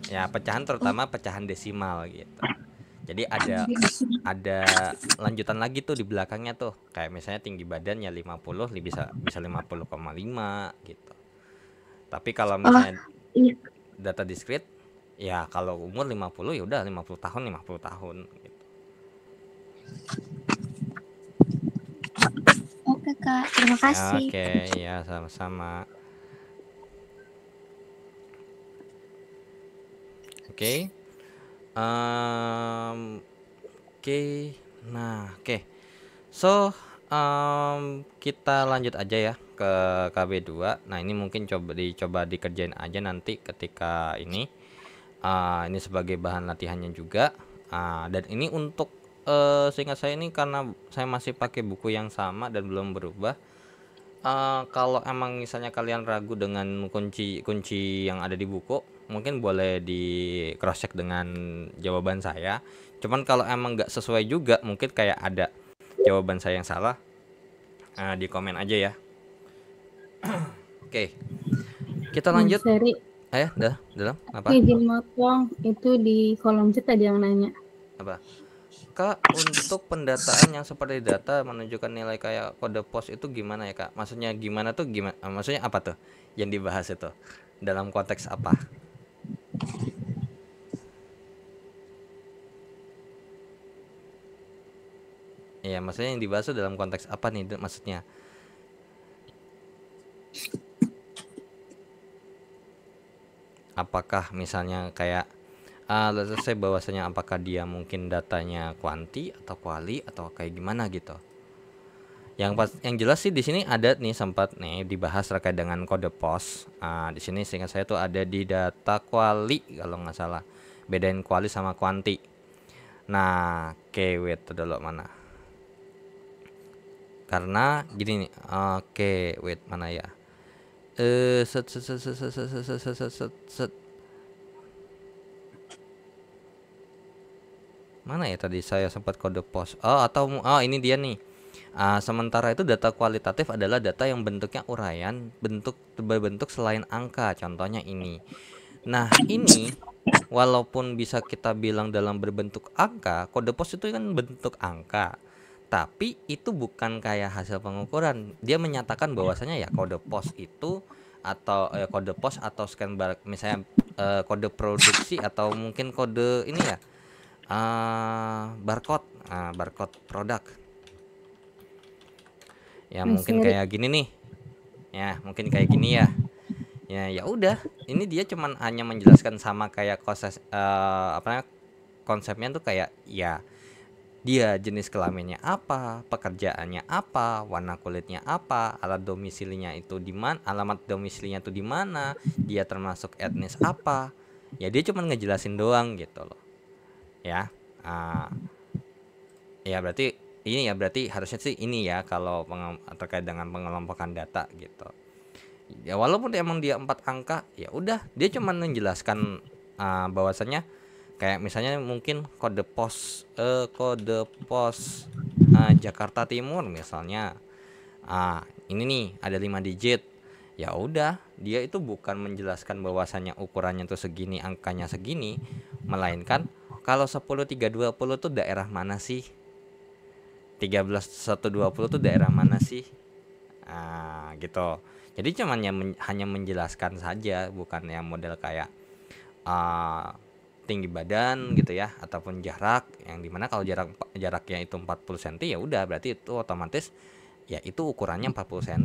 Speaker 2: Ya, pecahan terutama pecahan desimal gitu. Jadi ada lanjutan lagi tuh di belakangnya tuh. Kayak misalnya tinggi badannya 50 bisa 50,5 gitu. Tapi kalau misalnya data discrete ya kalau umur 50 ya udah 50 tahun gitu.
Speaker 1: Oke, Kak. Terima kasih.
Speaker 2: Oke, ya sama-sama. Oke. Oke. Nah, oke. So, kita lanjut aja ya ke KB2. Nah, ini mungkin dicoba dikerjain aja nanti ketika ini sebagai bahan latihannya juga. Dan ini untuk seingat saya ini karena saya masih pakai buku yang sama dan belum berubah. Kalau emang misalnya kalian ragu dengan kunci-kunci yang ada di buku, mungkin boleh di cross check dengan jawaban saya. Cuman kalau emang nggak sesuai juga, mungkin kayak ada jawaban saya yang salah, di komen aja ya. Oke, kita lanjut.
Speaker 6: Seri,
Speaker 2: Dalam apa?
Speaker 6: izin motong itu di kolom chat ada yang nanya.
Speaker 2: Apa? Kak, untuk pendataan yang seperti data menunjukkan nilai kayak kode pos itu gimana ya, Kak? Maksudnya gimana tuh gimana? Maksudnya apa tuh yang dibahas itu? Dalam konteks apa? Iya, maksudnya yang dibahas tuh dalam konteks apa nih maksudnya? Apakah misalnya kayak let's say bahwasanya apakah dia mungkin datanya kuanti atau kuali atau kayak gimana gitu. Yang jelas sih di sini ada nih sempat nih dibahas terkait dengan kode pos. Di sini seingat saya tuh ada di data kuali kalau nggak salah. Bedain kuali sama kuanti. Nah, wait dulu mana? Karena gini nih. Wait mana ya? Mana ya tadi saya sempat kode pos. Ini dia nih. Sementara itu data kualitatif adalah data yang bentuknya uraian, berbentuk selain angka. Contohnya ini. Nah, ini walaupun bisa kita bilang dalam berbentuk angka, kode pos itu kan bentuk angka. Tapi itu bukan kayak hasil pengukuran. Dia menyatakan bahwasanya ya kode pos itu atau kode pos atau scan barcode misalnya kode produksi atau mungkin kode ini ya barcode produk. Ya mungkin kayak gini nih. Ya, mungkin kayak gini ya. Ya udah, ini dia cuman hanya menjelaskan sama kayak proses konsepnya tuh kayak ya dia jenis kelaminnya apa, pekerjaannya apa, warna kulitnya apa, alamat domisilinya itu di mana, dia termasuk etnis apa. Ya dia cuma ngejelasin doang gitu loh. Ya. Ya berarti harusnya sih ini ya kalau terkait dengan pengelompokan data gitu. Ya walaupun emang dia 4 angka, ya udah dia cuma menjelaskan bahwasannya kayak misalnya mungkin kode pos Jakarta Timur misalnya. Ini nih ada 5 digit. Ya udah, dia itu bukan menjelaskan bahwasannya ukurannya tuh segini, angkanya segini, melainkan kalau 10.320 tuh daerah mana sih? 13.120 tuh daerah mana sih? Gitu. Jadi cuman hanya menjelaskan saja, bukan yang model kayak tinggi badan gitu ya, ataupun jarak yang dimana kalau jaraknya itu 40 cm ya udah berarti itu otomatis ya itu ukurannya 40 cm.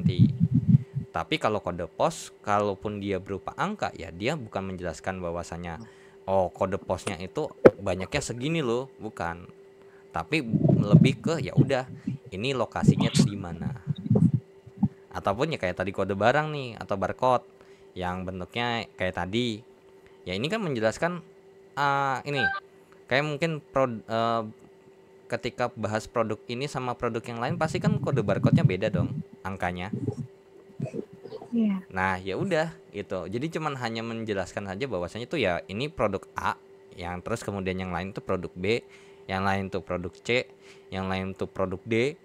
Speaker 2: Tapi kalau kode pos kalaupun dia berupa angka ya dia bukan menjelaskan bahwasanya kode posnya itu banyaknya segini loh, bukan. Tapi lebih ke ya udah ini lokasinya tuh di mana. Ataupun ya kayak tadi kode barang nih atau barcode yang bentuknya kayak tadi. Ya ini kan menjelaskan ini kayak mungkin ketika bahas produk ini sama produk yang lain pasti kan kode barcode-nya beda dong angkanya.
Speaker 6: Yeah.
Speaker 2: Nah, ya udah gitu. Jadi cuman hanya menjelaskan saja bahwasanya itu ya ini produk A, yang terus kemudian yang lain itu produk B, yang lain tuh produk C, yang lain tuh produk D.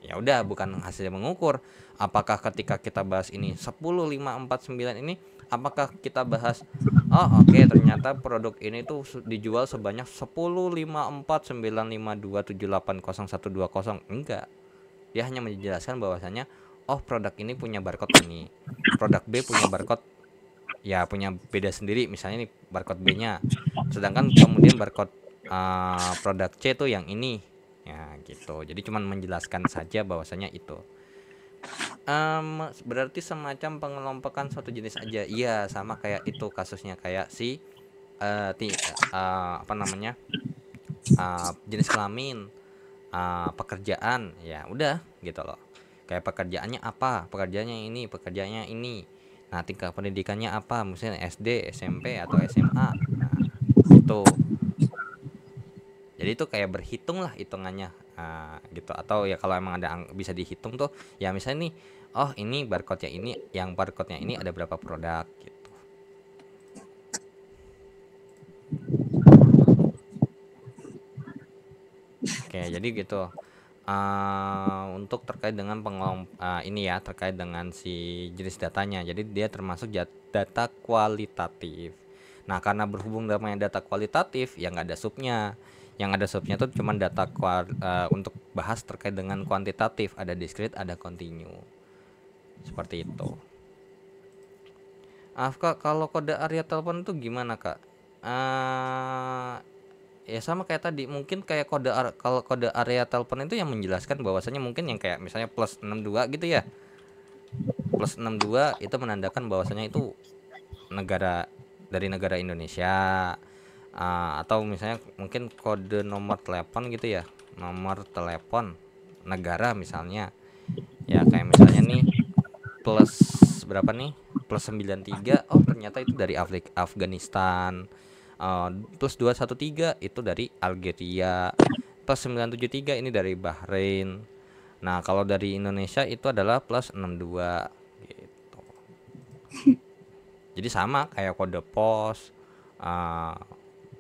Speaker 2: Ya udah bukan hasil mengukur. Apakah ketika kita bahas ini 10.549 ini apakah kita bahas ternyata produk ini tuh dijual sebanyak 10.54952780120. Enggak. Dia hanya menjelaskan bahwasanya produk ini punya barcode ini. Produk B punya barcode ya punya beda sendiri, misalnya ini barcode B-nya. Sedangkan kemudian barcode produk C tuh yang ini. Ya gitu. Jadi cuman menjelaskan saja bahwasanya itu. Berarti semacam pengelompokan suatu jenis aja. Iya, sama kayak itu kasusnya kayak si jenis kelamin, pekerjaan, ya udah gitu loh. Kayak pekerjaannya apa, pekerjaannya ini. Nah, tingkat pendidikannya apa, misalnya SD, SMP atau SMA. Nah, itu. Jadi itu kayak berhitung lah hitungannya, gitu. Atau ya kalau emang ada bisa dihitung tuh, ya misalnya nih, oh ini barcode-nya ini, yang barcode-nya ini ada berapa produk gitu. Oke, jadi gitu. Untuk terkait dengan ini ya, terkait dengan si jenis datanya. Jadi dia termasuk data kualitatif. Nah, karena berhubung namanya data kualitatif, ya nggak ada subnya. Yang ada subnya tuh cuman data untuk bahas terkait dengan kuantitatif. Ada discrete, ada continue. Seperti itu. Kak, kalau kode area telepon itu gimana, Kak? Ya sama kayak tadi, mungkin kayak kalau kode area telepon itu yang menjelaskan bahwasanya mungkin yang kayak misalnya plus 62 gitu ya. Plus 62 itu menandakan bahwasanya itu dari negara Indonesia. Atau misalnya mungkin kode nomor telepon gitu ya. Nomor telepon negara misalnya. Ya kayak misalnya nih plus berapa nih? Plus 93. Oh, ternyata itu dari Afghanistan. Plus 213 itu dari Algeria, plus 973 ini dari Bahrain. Nah, kalau dari Indonesia itu adalah plus 62 gitu. Jadi sama kayak kode pos,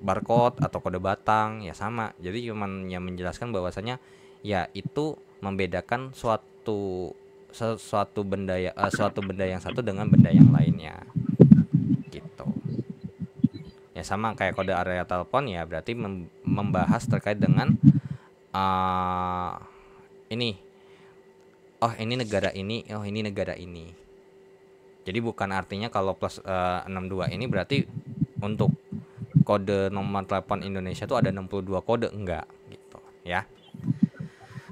Speaker 2: barcode atau kode batang ya sama. Jadi cuman yang menjelaskan bahwasanya ya itu membedakan suatu benda yang satu dengan benda yang lainnya gitu. Ya sama kayak kode area telepon, ya berarti membahas terkait dengan ini. Oh, ini negara ini, oh ini negara ini. Jadi bukan artinya kalau plus 62 ini berarti untuk kode nomor telepon Indonesia itu ada 62 kode, enggak gitu ya.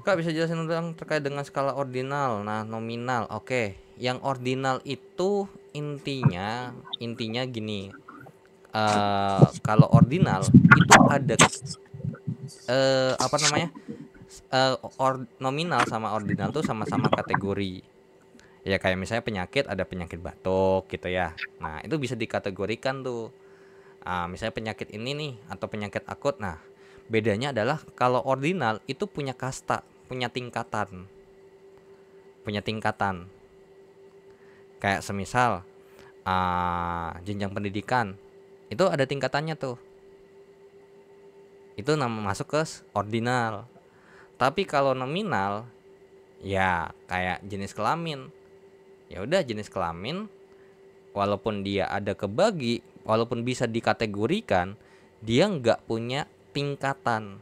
Speaker 2: Kak, bisa jelasin tentang terkait dengan skala ordinal. Nah, nominal. Oke. Yang ordinal itu intinya gini. Kalau ordinal itu ada apa namanya, nominal sama ordinal tuh sama-sama kategori. Ya kayak misalnya penyakit, ada penyakit batuk gitu ya. Nah, itu bisa dikategorikan tuh. Misalnya penyakit ini nih atau penyakit akut. Nah, bedanya adalah kalau ordinal itu punya kasta, punya tingkatan. Kayak semisal jenjang pendidikan itu ada tingkatannya tuh. Itu masuk ke ordinal. Tapi kalau nominal ya kayak jenis kelamin. Ya udah, jenis kelamin walaupun dia ada kebagi, walaupun bisa dikategorikan, dia nggak punya tingkatan.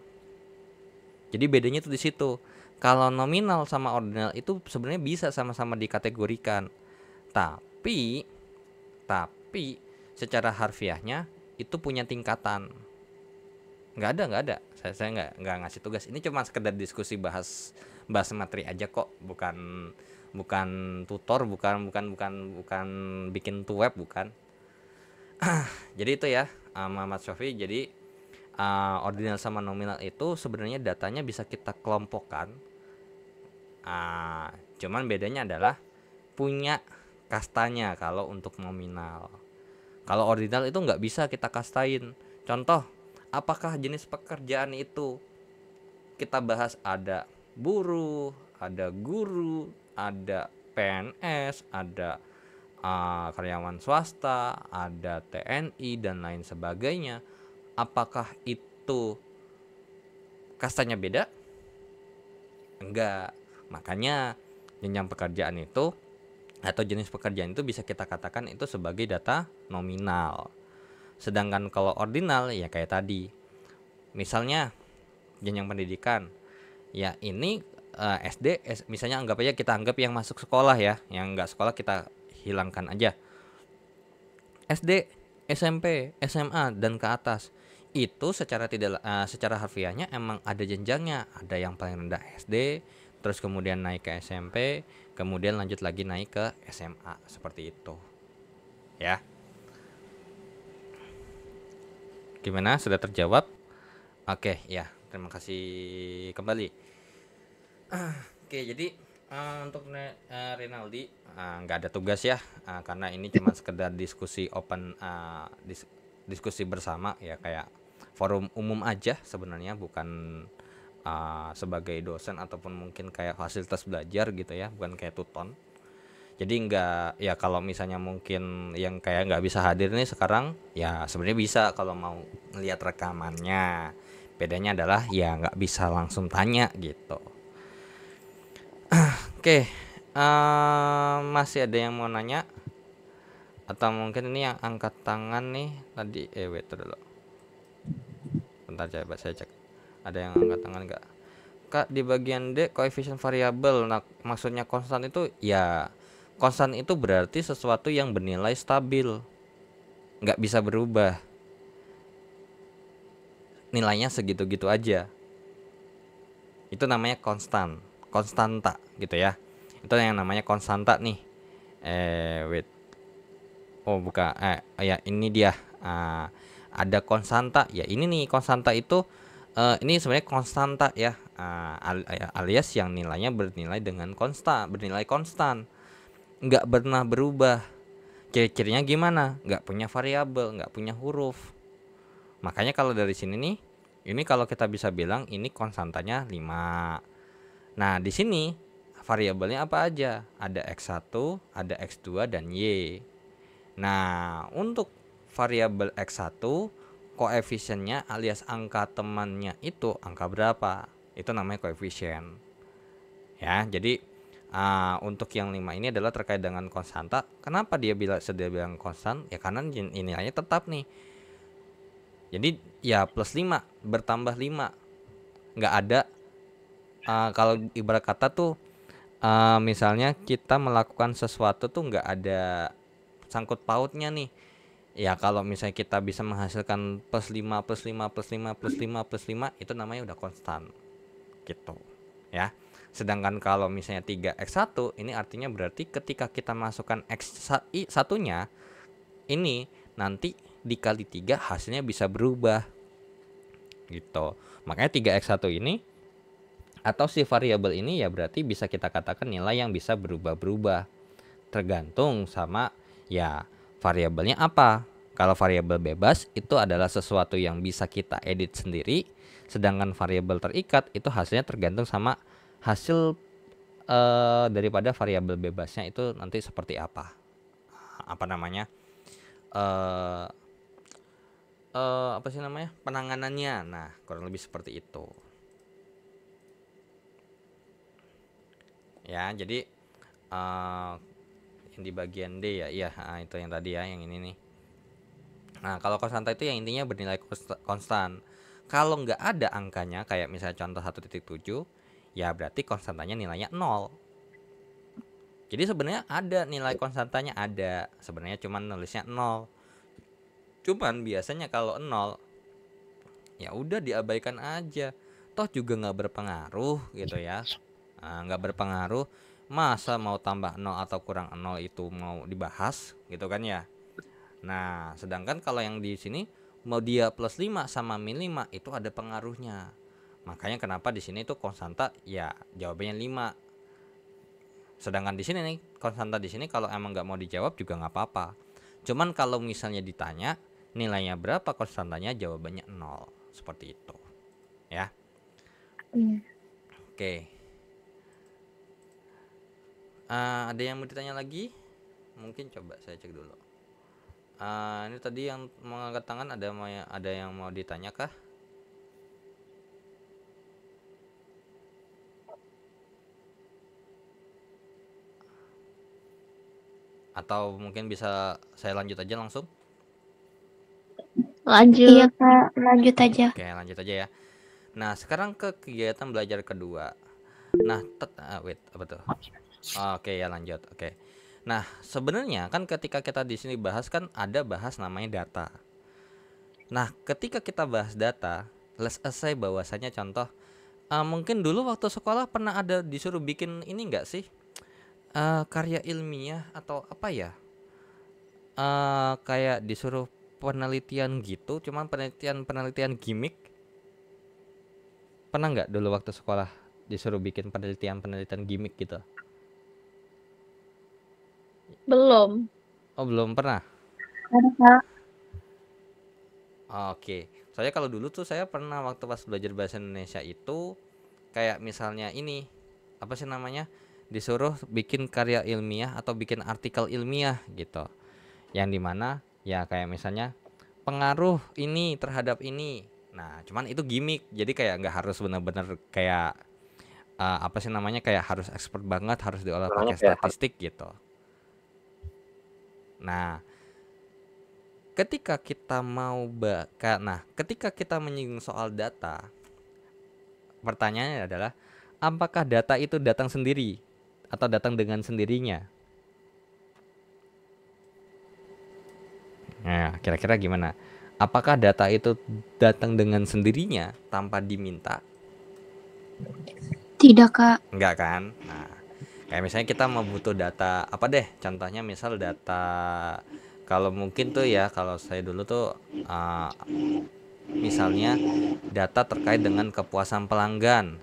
Speaker 2: Jadi bedanya tuh di situ. Kalau nominal sama ordinal itu sebenarnya bisa sama-sama dikategorikan. Tapi secara harfiahnya itu punya tingkatan. Nggak ada. Saya nggak ngasih tugas. Ini cuma sekedar diskusi bahas materi aja kok, bukan tutor, bukan bikin web, bukan. Jadi itu ya, Muhammad Syofi. Jadi ordinal sama nominal itu sebenarnya datanya bisa kita kelompokkan. Cuman bedanya adalah punya kastanya kalau untuk nominal. Kalau ordinal itu nggak bisa kita kastain. Contoh, apakah jenis pekerjaan itu kita bahas ada buruh, ada guru, ada PNS, ada karyawan swasta, ada TNI dan lain sebagainya. Apakah itu kastanya beda? Enggak. Makanya jenjang pekerjaan itu atau jenis pekerjaan itu bisa kita katakan itu sebagai data nominal. Sedangkan kalau ordinal ya kayak tadi. Misalnya jenjang pendidikan. Ya ini SD, misalnya kita anggap yang masuk sekolah ya. Yang enggak sekolah kita hilangkan aja. SD, SMP, SMA dan ke atas. Itu secara harfiahnya emang ada jenjangnya. Ada yang paling rendah SD, terus kemudian naik ke SMP, kemudian lanjut lagi naik ke SMA, seperti itu. Ya. Gimana? Sudah terjawab? Oke, ya, terima kasih kembali. Oke, jadi untuk Rinaldi nggak ada tugas ya, karena ini cuma sekedar diskusi open, diskusi bersama ya, kayak forum umum aja sebenarnya, bukan sebagai dosen ataupun mungkin kayak fasilitas belajar gitu ya, bukan kayak tuton. Jadi nggak ya, kalau misalnya mungkin yang kayak nggak bisa hadir nih sekarang, ya sebenarnya bisa kalau mau ngelihat rekamannya. Bedanya adalah ya nggak bisa langsung tanya gitu. Oke, masih ada yang mau nanya? Atau mungkin ini yang angkat tangan nih tadi, wait dulu. Bentar, coba saya cek. Ada yang angkat tangan nggak? Kak, di bagian D koefisien variabel. Nah, maksudnya konstan itu ya, konstan itu berarti sesuatu yang bernilai stabil, nggak bisa berubah. Nilainya segitu-gitu aja. Itu namanya konstan, konstanta gitu ya. Itu yang namanya konstanta nih. Wait. Oh, bukan. Ya ini dia. Ada konstanta. Ya ini nih konstanta itu. Ini sebenarnya konstanta ya. Alias yang nilainya bernilai dengan konstan, bernilai konstan, nggak pernah berubah. Ciri-cirinya gimana? Nggak punya variabel, nggak punya huruf. Makanya kalau dari sini nih, ini kalau kita bisa bilang ini konstantanya 5. Nah, di sini variabelnya apa aja? Ada X1, ada X2 dan Y. Nah, untuk variabel X1, koefisiennya alias angka temannya itu angka berapa? Itu namanya koefisien. Ya, jadi untuk yang 5 ini adalah terkait dengan konstanta. Kenapa dia bilang konstan? Ya karena nilainya tetap nih. Jadi ya plus 5 bertambah 5. Nggak ada kalau ibarat kata tuh, misalnya kita melakukan sesuatu tuh nggak ada sangkut pautnya nih. Ya kalau misalnya kita bisa menghasilkan plus 5 plus 5 plus 5 plus 5 plus 5, itu namanya udah konstan gitu ya. Sedangkan kalau misalnya 3x1, ini artinya berarti ketika kita masukkan x1-nya ini nanti dikali 3 hasilnya bisa berubah gitu. Makanya 3x1 ini atau si variabel ini ya berarti bisa kita katakan nilai yang bisa berubah-berubah, tergantung sama ya variabelnya apa. Kalau variabel bebas itu adalah sesuatu yang bisa kita edit sendiri, sedangkan variabel terikat itu hasilnya tergantung sama hasil daripada variabel bebasnya itu nanti seperti apa. Apa namanya? Apa sih namanya? Penanganannya. Nah, kurang lebih seperti itu. Ya, jadi yang di bagian D ya, iya, itu yang tadi ya, yang ini nih. Nah, kalau konstanta itu yang intinya bernilai konstan. Kalau nggak ada angkanya, kayak misalnya contoh 1.7, ya berarti konstantanya nilainya 0. Jadi sebenarnya ada nilai konstantanya, ada. Sebenarnya cuman nulisnya 0. Cuman biasanya kalau 0, ya udah diabaikan aja. Toh juga nggak berpengaruh gitu ya. Nggak berpengaruh. Masa mau tambah 0 atau kurang 0 itu mau dibahas gitu kan ya. Nah, sedangkan kalau yang di sini mau dia plus 5 sama min 5 itu ada pengaruhnya. Makanya kenapa di sini tuh konstanta ya jawabannya 5. Sedangkan di sini nih konstanta di sini kalau emang nggak mau dijawab juga nggak apa-apa. Cuman kalau misalnya ditanya nilainya berapa konstantanya, jawabannya 0. Seperti itu. Ya. Oke. Ada yang mau ditanya lagi? Mungkin coba saya cek dulu. Ini tadi yang mengangkat tangan ada yang mau ditanya kah? Atau mungkin bisa saya lanjut aja langsung?
Speaker 4: Lanjut.
Speaker 1: Iya Kak, lanjut aja.
Speaker 2: Oke, lanjut aja ya. Nah, sekarang ke kegiatan belajar kedua. Nah, wait, apa tuh? Oke ya, lanjut. Oke. Nah, sebenarnya kan ketika kita di sini bahas kan ada bahas namanya data. Nah, ketika kita bahas data, let's say bahwasanya contoh, mungkin dulu waktu sekolah pernah ada disuruh bikin ini enggak sih? Karya ilmiah atau apa ya? Kayak disuruh penelitian gitu, cuman penelitian gimmick. Pernah nggak dulu waktu sekolah disuruh bikin penelitian gimmick gitu?
Speaker 4: Belum.
Speaker 2: Oh, belum pernah.
Speaker 1: Ada, Kak.
Speaker 2: Oke. Saya kalau dulu tuh saya pernah waktu pas belajar bahasa Indonesia itu kayak misalnya ini apa sih namanya? Disuruh bikin karya ilmiah atau bikin artikel ilmiah gitu. Yang dimana ya kayak misalnya pengaruh ini terhadap ini. Nah, cuman itu gimmick. Jadi kayak nggak harus benar-benar kayak apa sih namanya kayak harus expert banget, harus diolah pakai statistik gitu. Nah, ketika kita ketika kita menyinggung soal data, pertanyaannya adalah apakah data itu datang sendiri atau datang dengan sendirinya? Nah, kira-kira gimana? Apakah data itu datang dengan sendirinya tanpa diminta?
Speaker 1: Tidak, Kak.
Speaker 2: Enggak kan? Nah, kayak misalnya kita mau butuh data apa deh? Contohnya misal data kalau mungkin tuh ya kalau saya dulu tuh misalnya data terkait dengan kepuasan pelanggan.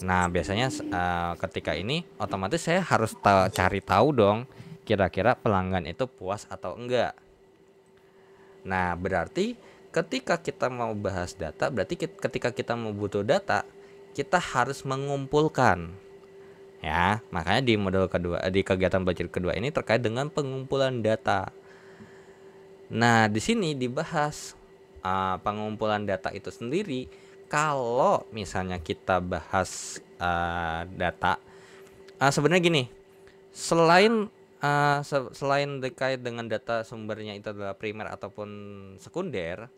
Speaker 2: Nah, biasanya ketika ini otomatis saya harus cari tahu dong kira-kira pelanggan itu puas atau enggak. Nah, berarti ketika kita mau bahas data, berarti ketika kita mau butuh data, kita harus mengumpulkan. Ya, makanya di modul kedua, di kegiatan belajar kedua ini terkait dengan pengumpulan data. Nah, di sini dibahas pengumpulan data itu sendiri. Kalau misalnya kita bahas data, sebenarnya gini, selain selain terkait dengan data sumbernya itu adalah primer ataupun sekunder,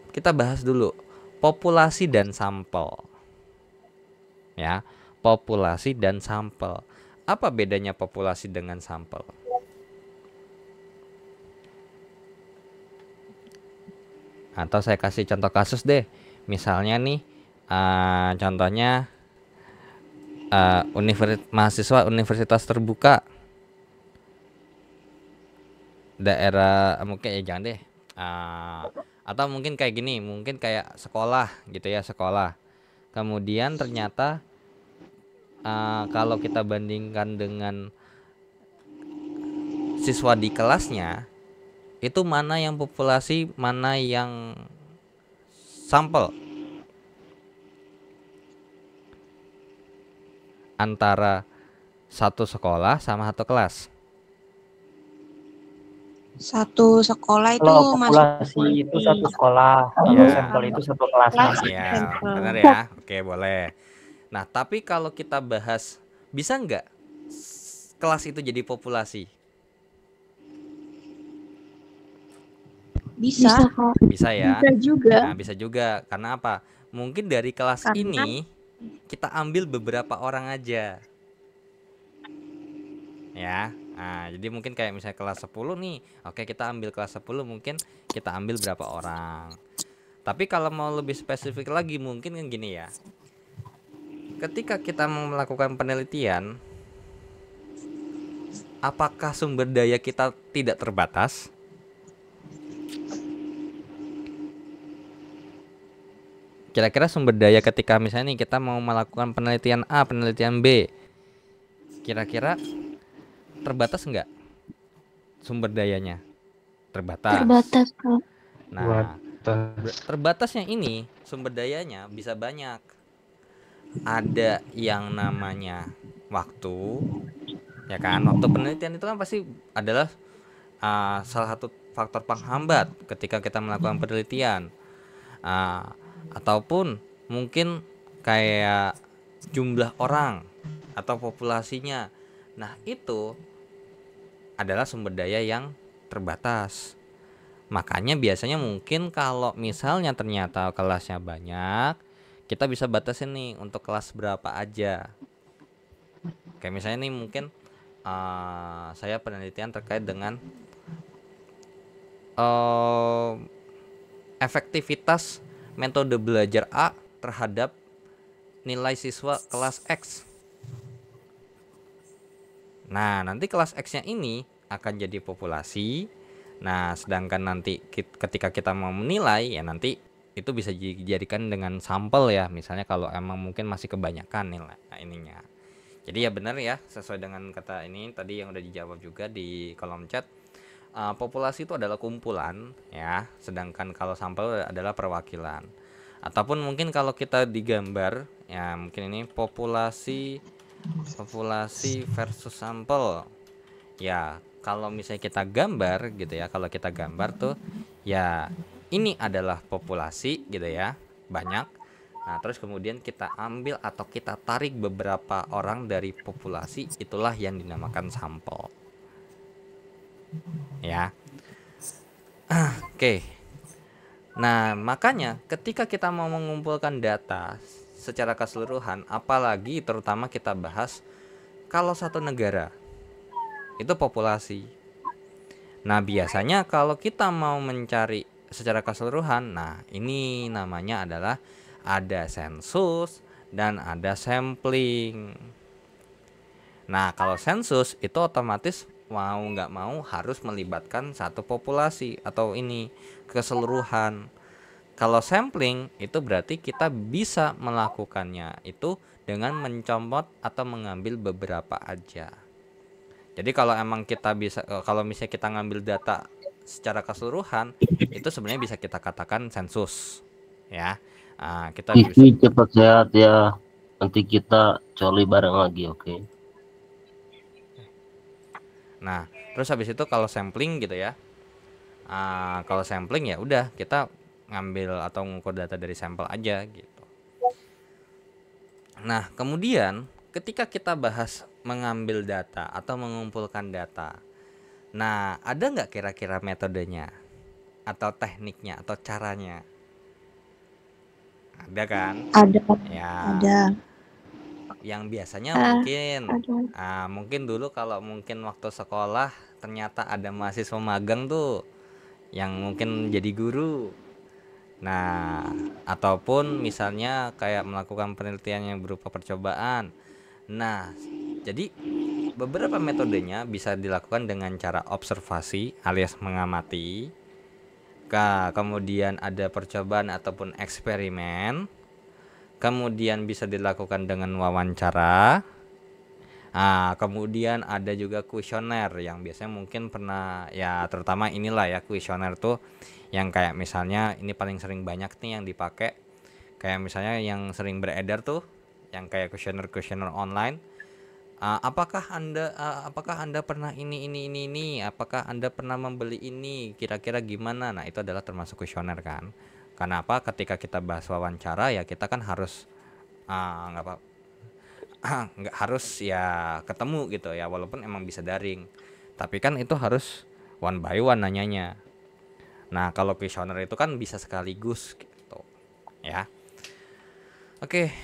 Speaker 2: kita bahas dulu populasi dan sampel. Ya, populasi dan sampel. Apa bedanya populasi dengan sampel? Atau saya kasih contoh kasus deh. Misalnya nih, contohnya mahasiswa universitas terbuka daerah mungkin ya jangan deh atau mungkin kayak gini, mungkin kayak sekolah gitu ya, sekolah kemudian ternyata kalau kita bandingkan dengan siswa di kelasnya itu mana yang populasi, mana yang sampel antara satu sekolah sama satu kelas.
Speaker 7: Satu sekolah itu
Speaker 5: Kalau
Speaker 7: masuk
Speaker 5: populasi itu satu sekolah, kalau
Speaker 2: Iya.
Speaker 5: sampel itu satu kelas.
Speaker 7: kelas.
Speaker 2: Iya,
Speaker 7: Sampel.
Speaker 2: benar ya. Oke, boleh. Nah, tapi kalau kita bahas bisa nggak kelas itu jadi populasi?
Speaker 7: Bisa.
Speaker 1: Kak.
Speaker 2: Bisa ya.
Speaker 4: Bisa juga.
Speaker 2: Nah, bisa juga. Karena apa? Mungkin dari kelas
Speaker 7: Karena-
Speaker 2: ini kita ambil beberapa orang aja. Ya. Nah, jadi mungkin kayak misalnya kelas 10 nih. Oke, kita ambil kelas 10, mungkin kita ambil berapa orang. Tapi kalau mau lebih spesifik lagi mungkin kan gini ya. Ketika kita mau melakukan penelitian, apakah sumber daya kita tidak terbatas? Kira-kira sumber daya ketika misalnya nih kita mau melakukan penelitian A, penelitian B, kira-kira terbatas nggak sumber dayanya? Terbatas.
Speaker 1: Terbatas, Kak.
Speaker 2: Nah, terbatasnya ini sumber dayanya bisa banyak. Ada yang namanya waktu, ya kan? Waktu penelitian itu kan pasti adalah salah satu faktor penghambat ketika kita melakukan penelitian. Ataupun mungkin kayak jumlah orang atau populasinya. Nah, itu adalah sumber daya yang terbatas. Makanya biasanya mungkin kalau misalnya ternyata kelasnya banyak, kita bisa batasin nih untuk kelas berapa aja. Kayak misalnya nih mungkin saya penelitian terkait dengan efektivitas metode belajar A terhadap nilai siswa kelas X. Nah, nanti kelas X-nya ini akan jadi populasi Nah, sedangkan nanti ketika kita mau menilai ya nanti itu bisa dijadikan dengan sampel ya. Misalnya kalau emang mungkin masih kebanyakan nilai ininya. Jadi ya benar ya, sesuai dengan kata ini tadi yang udah dijawab juga di kolom chat. Populasi itu adalah kumpulan ya, sedangkan kalau sampel adalah perwakilan. Ataupun mungkin kalau kita digambar ya, mungkin ini populasi versus sampel. Ya, kalau misalnya kita gambar gitu ya, kalau kita gambar tuh ya ini adalah populasi gitu ya, banyak. Nah, terus kemudian kita ambil atau kita tarik beberapa orang dari populasi, itulah yang dinamakan sampel. Ya. Oke. Nah, makanya ketika kita mau mengumpulkan data secara keseluruhan, apalagi terutama kita bahas kalau satu negara itu populasi. Nah, biasanya kalau kita mau mencari secara keseluruhan, nah ini namanya adalah ada sensus dan ada sampling. Nah, kalau sensus itu otomatis mau nggak mau harus melibatkan satu populasi atau ini keseluruhan. Kalau sampling itu berarti kita bisa melakukannya itu dengan mencomot atau mengambil beberapa aja. Jadi kalau emang kita bisa, kalau misalnya kita ngambil data secara keseluruhan, itu sebenarnya bisa kita katakan sensus, ya. Kita bisa.
Speaker 8: Cepat sehat ya. Nanti kita coli bareng lagi, oke?
Speaker 2: Nah, terus habis itu kalau sampling gitu ya. Kalau sampling ya udah kita ngambil atau mengukur data dari sampel aja gitu. Nah, kemudian ketika kita bahas mengambil data atau mengumpulkan data, nah ada nggak kira-kira metodenya atau tekniknya atau caranya? Ada kan?
Speaker 7: Ada.
Speaker 2: Ya.
Speaker 7: Ada.
Speaker 2: Yang biasanya mungkin dulu kalau mungkin waktu sekolah ternyata ada mahasiswa magang tuh yang mungkin jadi guru. Nah, ataupun misalnya kayak melakukan penelitian yang berupa percobaan. Nah, jadi beberapa metodenya bisa dilakukan dengan cara observasi alias mengamati. Kemudian ada percobaan ataupun eksperimen. Kemudian bisa dilakukan dengan wawancara. Kemudian ada juga kuesioner yang biasanya mungkin pernah ya, terutama inilah ya kuesioner tuh yang kayak misalnya ini paling sering banyak nih yang dipakai, kayak misalnya yang sering beredar tuh yang kayak kuesioner online. Apakah anda pernah ini, apakah anda pernah membeli ini, kira-kira gimana? Nah, itu adalah termasuk kuesioner kan. Karena apa? Ketika kita bahas wawancara ya kita kan harus nggak harus ya ketemu gitu ya, walaupun emang bisa daring, tapi kan itu harus one by one nanyanya. Nah, kalau kuesioner itu kan bisa sekaligus gitu ya. Oke,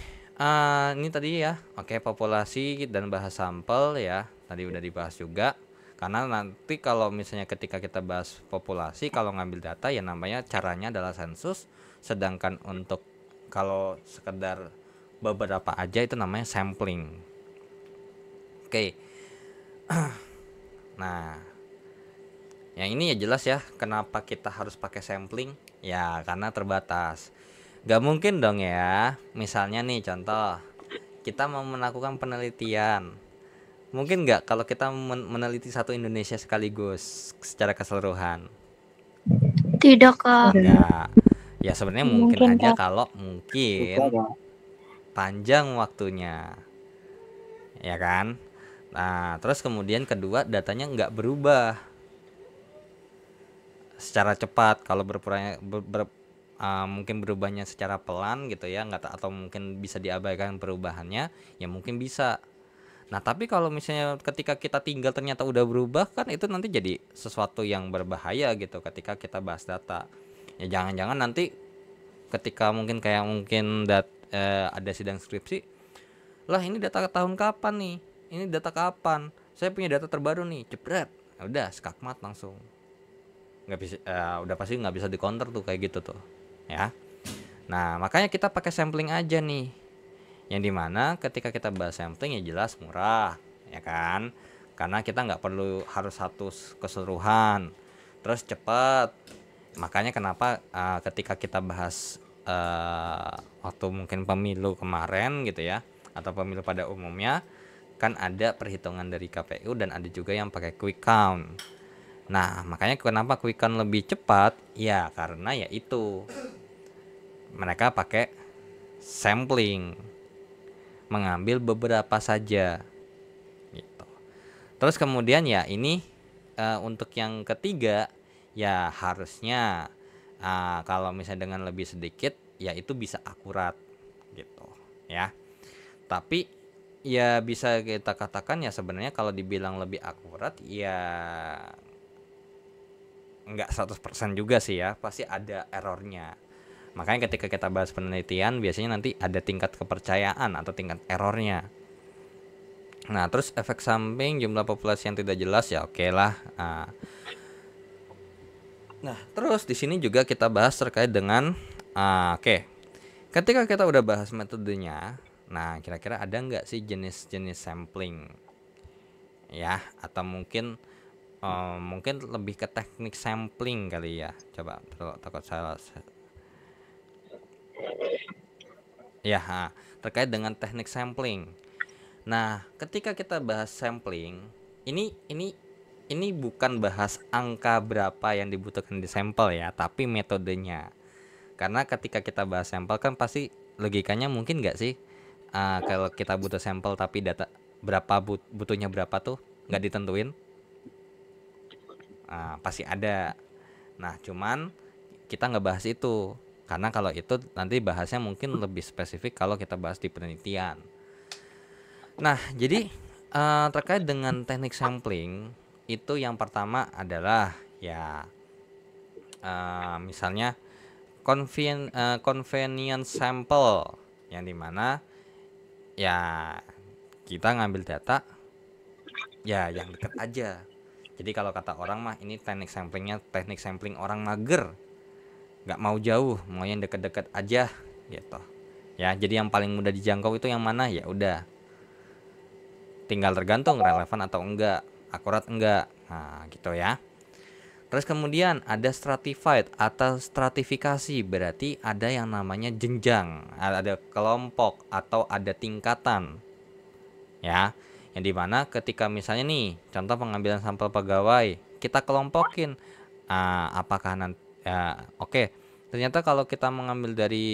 Speaker 2: ini tadi ya, populasi dan bahas sampel ya, tadi udah dibahas juga. Karena nanti kalau misalnya ketika kita bahas populasi, kalau ngambil data ya namanya caranya adalah sensus, sedangkan untuk kalau sekedar beberapa aja itu namanya sampling. Oke. Nah, yang ini ya jelas ya kenapa kita harus pakai sampling, ya karena terbatas. Gak mungkin dong ya, misalnya nih contoh, kita mau melakukan penelitian, mungkin nggak kalau kita meneliti satu Indonesia sekaligus secara keseluruhan?
Speaker 1: Tidak, Kak.
Speaker 2: Enggak. Ya sebenarnya mungkin aja
Speaker 1: Kak.
Speaker 2: kalau mungkin panjang waktunya, ya kan? Nah, terus kemudian kedua, datanya nggak berubah secara cepat. Kalau mungkin berubahnya secara pelan gitu ya, atau mungkin bisa diabaikan perubahannya, ya mungkin bisa. Nah, tapi kalau misalnya ketika kita tinggal ternyata udah berubah, kan itu nanti jadi sesuatu yang berbahaya gitu ketika kita bahas data. Ya jangan-jangan nanti ketika mungkin ada sidang skripsi, lah ini data tahun kapan nih? Ini data kapan? Saya punya data terbaru nih, jebret. Udah skakmat langsung. Nggak bisa, udah pasti nggak bisa dikonter tuh kayak gitu tuh, ya. Nah, makanya kita pakai sampling aja nih. Yang dimana ketika kita bahas sampling ya jelas murah, ya kan? Karena kita nggak perlu harus satu keseluruhan. terus cepat. Makanya kenapa ketika kita bahas waktu mungkin pemilu kemarin gitu ya, atau pemilu pada umumnya, kan ada perhitungan dari KPU dan ada juga yang pakai quick count. Nah, makanya kenapa quick count lebih cepat? Ya, karena ya itu mereka pakai sampling, mengambil beberapa saja gitu. Terus kemudian ya ini untuk yang ketiga ya harusnya kalau misalnya dengan lebih sedikit ya itu bisa akurat gitu ya. Tapi ya bisa kita katakan ya sebenarnya kalau dibilang lebih akurat ya nggak 100% juga sih ya, pasti ada errornya. Makanya ketika kita bahas penelitian biasanya nanti ada tingkat kepercayaan atau tingkat errornya. Nah, terus efek samping jumlah populasi yang tidak jelas ya oke lah. Nah, terus di sini juga kita bahas terkait dengan ketika kita udah bahas metodenya, nah kira-kira ada nggak sih jenis-jenis sampling ya, atau mungkin lebih ke teknik sampling kali ya. Coba takut salah. Ya, terkait dengan teknik sampling. Nah, ketika kita bahas sampling, ini bukan bahas angka berapa yang dibutuhkan di sampel ya, tapi metodenya. Karena ketika kita bahas sampel kan pasti logikanya mungkin nggak sih kalau kita butuh sampel tapi data berapa butuhnya berapa tuh nggak ditentuin. Pasti ada. Nah, cuman kita nggak bahas itu. Karena kalau itu nanti bahasnya mungkin lebih spesifik kalau kita bahas di penelitian. Nah, jadi terkait dengan teknik sampling itu yang pertama adalah ya misalnya convenience sample, yang dimana ya kita ngambil data ya yang dekat aja. Jadi kalau kata orang mah ini teknik samplingnya teknik sampling orang mager, nggak mau jauh, mau yang deket-deket aja gitu ya. Jadi yang paling mudah dijangkau itu yang mana, ya udah tinggal tergantung relevan atau enggak, akurat enggak, nah gitu ya. Terus kemudian ada stratified atau stratifikasi, berarti ada yang namanya jenjang, ada kelompok atau ada tingkatan ya, yang dimana ketika misalnya nih contoh pengambilan sampel pegawai kita kelompokin, apakah nanti ternyata kalau kita mengambil dari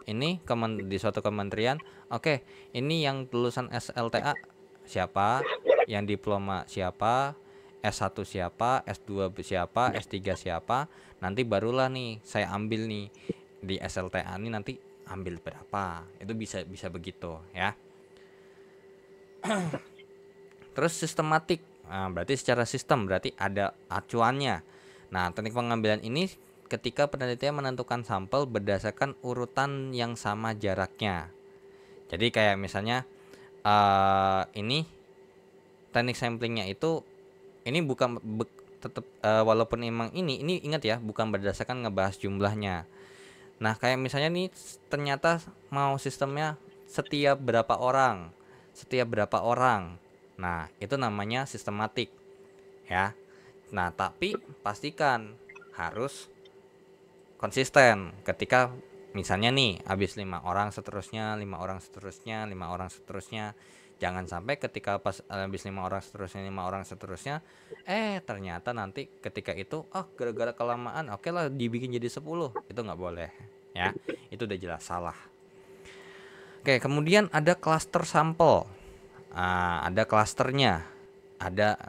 Speaker 2: ini di suatu kementerian, ini yang lulusan SLTA siapa, yang diploma siapa, S1 siapa, S2 siapa, S3 siapa, nanti barulah nih saya ambil nih di SLTA ini nanti ambil berapa, itu bisa begitu ya. Terus sistematik, berarti secara sistem, berarti ada acuannya. Nah, teknik pengambilan ini ketika penelitian menentukan sampel berdasarkan urutan yang sama jaraknya. Jadi kayak misalnya ini teknik samplingnya itu ini bukan tetap walaupun emang ini ingat ya, bukan berdasarkan ngebahas jumlahnya. Nah, kayak misalnya nih ternyata mau sistemnya setiap berapa orang. Nah, itu namanya sistematik ya. Nah, tapi pastikan harus konsisten ketika misalnya nih habis 5 orang seterusnya, 5 orang seterusnya, 5 orang seterusnya. Jangan sampai ketika pas habis 5 orang seterusnya, 5 orang seterusnya, ternyata nanti ketika itu gara-gara kelamaan oke lah dibikin jadi 10. Itu nggak boleh ya. Itu udah jelas salah. Oke, kemudian ada cluster sampel. Ada klasternya.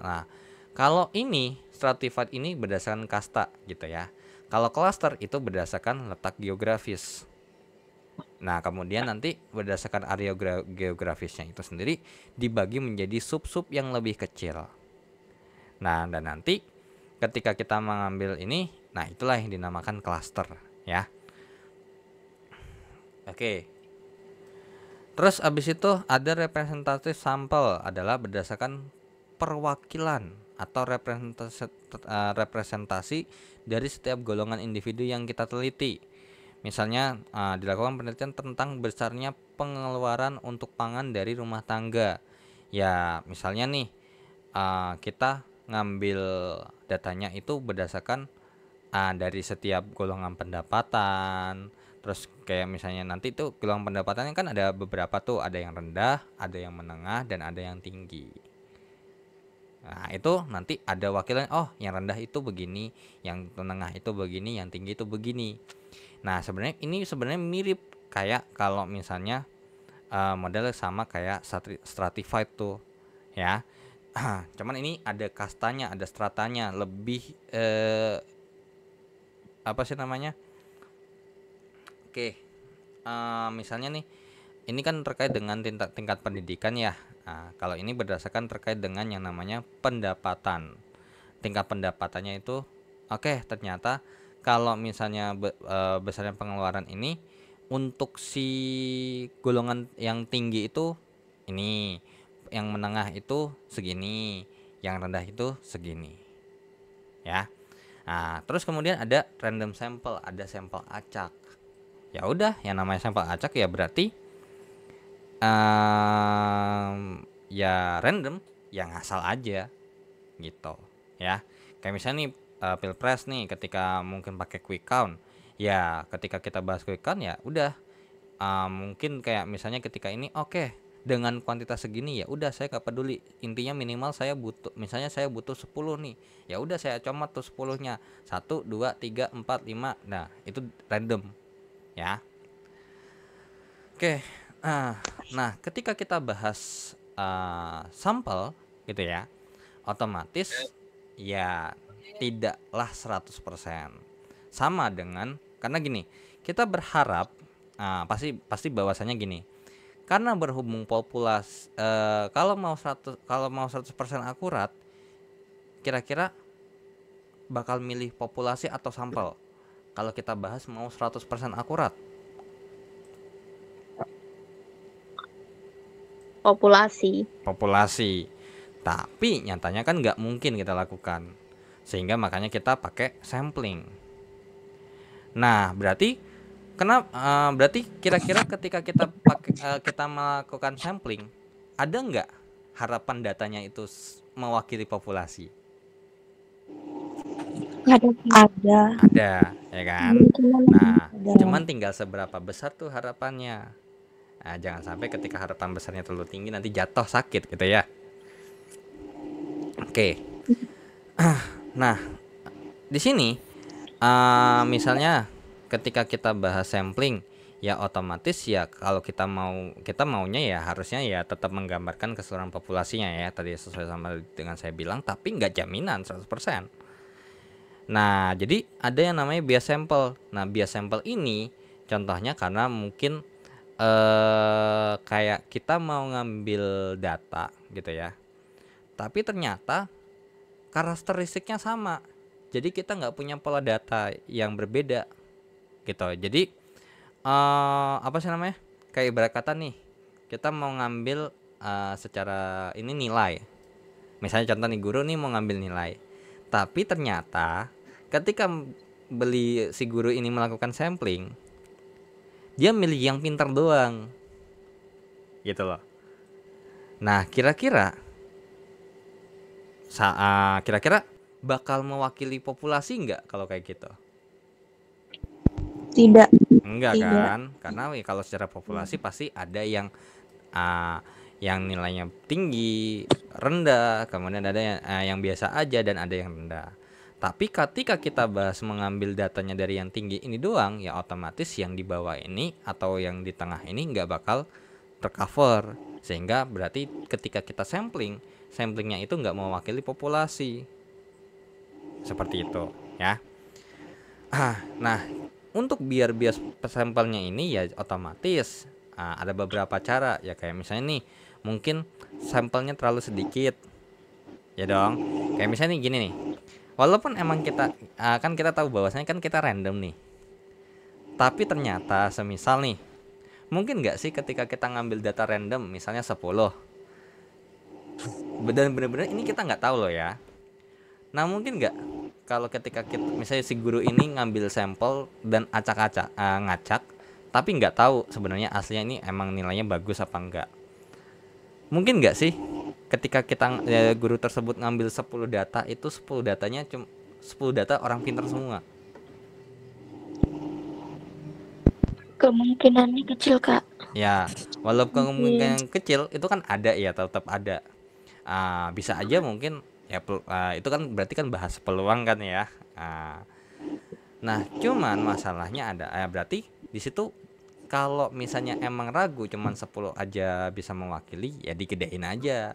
Speaker 2: Nah, kalau ini stratified ini berdasarkan kasta gitu ya. Kalau cluster itu berdasarkan letak geografis. Nah, kemudian nanti berdasarkan area geografisnya itu sendiri dibagi menjadi sub-sub yang lebih kecil. Nah, dan nanti ketika kita mengambil ini, nah itulah yang dinamakan cluster ya. Oke. Terus abis itu ada representatif sampel, adalah berdasarkan perwakilan atau representasi dari setiap golongan individu yang kita teliti. Misalnya dilakukan penelitian tentang besarnya pengeluaran untuk pangan dari rumah tangga. Ya misalnya nih kita ngambil datanya itu berdasarkan dari setiap golongan pendapatan. Terus kayak misalnya nanti tuh golongan pendapatannya kan ada beberapa tuh, ada yang rendah, ada yang menengah, dan ada yang tinggi. Nah, itu nanti ada wakilan, oh yang rendah itu begini, yang menengah itu begini, yang tinggi itu begini. Nah, ini sebenarnya mirip kayak kalau misalnya modelnya sama kayak stratified tuh, ya. Cuman ini ada kastanya, ada stratanya, lebih apa sih namanya? Oke, misalnya nih, ini kan terkait dengan tingkat pendidikan ya. Nah, kalau ini berdasarkan terkait dengan yang namanya pendapatan. Tingkat pendapatannya itu, oke, ternyata kalau misalnya besarnya pengeluaran ini untuk si golongan yang tinggi itu ini, yang menengah itu segini, yang rendah itu segini, ya. Nah, terus kemudian ada random sample, ada sampel acak. Ya udah, yang namanya sampel acak ya berarti ya random, yang asal aja gitu, ya. Kayak misalnya nih pilpres nih, ketika mungkin pakai quick count, ya ketika kita bahas quick count ya udah mungkin kayak misalnya ketika ini oke, dengan kuantitas segini ya udah saya gak peduli, intinya minimal saya butuh, misalnya saya butuh 10 nih, ya udah saya comot tuh 10-nya, 1 2 3 4 5. Nah, itu random, ya. Oke. Nah, ketika kita bahas sampel gitu ya, otomatis ya tidaklah 100% sama dengan, karena gini, kita berharap pasti bahwasannya gini, karena berhubung populasi kalau mau 100% akurat, kira-kira bakal milih populasi atau sampel kalau kita bahas mau 100% akurat? Populasi. Tapi nyatanya kan nggak mungkin kita lakukan, sehingga makanya kita pakai sampling. Nah, berarti berarti kira-kira ketika kita melakukan sampling, ada nggak harapan datanya itu mewakili populasi?
Speaker 7: Ada.
Speaker 2: Ada, ya kan? Nah, cuman tinggal seberapa besar tuh harapannya. Nah, jangan sampai ketika harapan besarnya terlalu tinggi nanti jatuh sakit gitu ya. Oke. Nah, di sini misalnya ketika kita bahas sampling, ya otomatis ya kalau kita maunya ya harusnya ya tetap menggambarkan keseluruhan populasinya ya, tadi sesuai sama dengan saya bilang, tapi nggak jaminan 100%. Nah, jadi ada yang namanya bias sampel. Nah, bias sampel ini contohnya karena mungkin kayak kita mau ngambil data gitu ya, tapi ternyata karakteristiknya sama, jadi kita nggak punya pola data yang berbeda gitu. Jadi apa sih namanya, kayak ibarat kata nih, kita mau ngambil secara ini nilai, misalnya contoh nih, guru nih mau ngambil nilai, tapi ternyata ketika si guru ini melakukan sampling, dia milih yang pintar doang gitu loh. Nah, kira-kira bakal mewakili populasi nggak kalau kayak gitu?
Speaker 7: Tidak.
Speaker 2: Enggak
Speaker 7: Tidak.
Speaker 2: kan? Karena kalau secara populasi pasti ada yang nilainya tinggi, rendah, kemudian ada yang biasa aja, dan ada yang rendah. Tapi ketika kita bahas mengambil datanya dari yang tinggi ini doang, ya otomatis yang di bawah ini atau yang di tengah ini nggak bakal tercover. Sehingga berarti ketika kita samplingnya itu nggak mewakili populasi. Seperti itu ya. Nah, untuk biar bias sampelnya ini ya otomatis ada beberapa cara ya, kayak misalnya nih, mungkin sampelnya terlalu sedikit ya dong. Kayak misalnya nih, gini nih, walaupun emang kita kan kita tahu bahwasanya kan kita random nih, tapi ternyata semisal nih, mungkin nggak sih ketika kita ngambil data random misalnya 10, bener-bener ini kita nggak tahu loh ya. Nah, mungkin nggak kalau ketika kita misalnya si guru ini ngambil sampel dan ngacak, tapi nggak tahu sebenarnya aslinya ini emang nilainya bagus apa enggak. Mungkin nggak sih ketika kita guru tersebut ngambil 10 data, itu 10 datanya cuma 10 data orang pintar semua.
Speaker 1: Kemungkinannya kecil, Kak.
Speaker 2: Ya, walaupun kemungkinan kecil itu kan ada ya, tetap ada. Bisa aja mungkin ya itu kan berarti kan bahas peluang kan ya. Nah, cuman masalahnya ada berarti di situ kalau misalnya emang ragu cuman 10 aja bisa mewakili, ya digedein aja.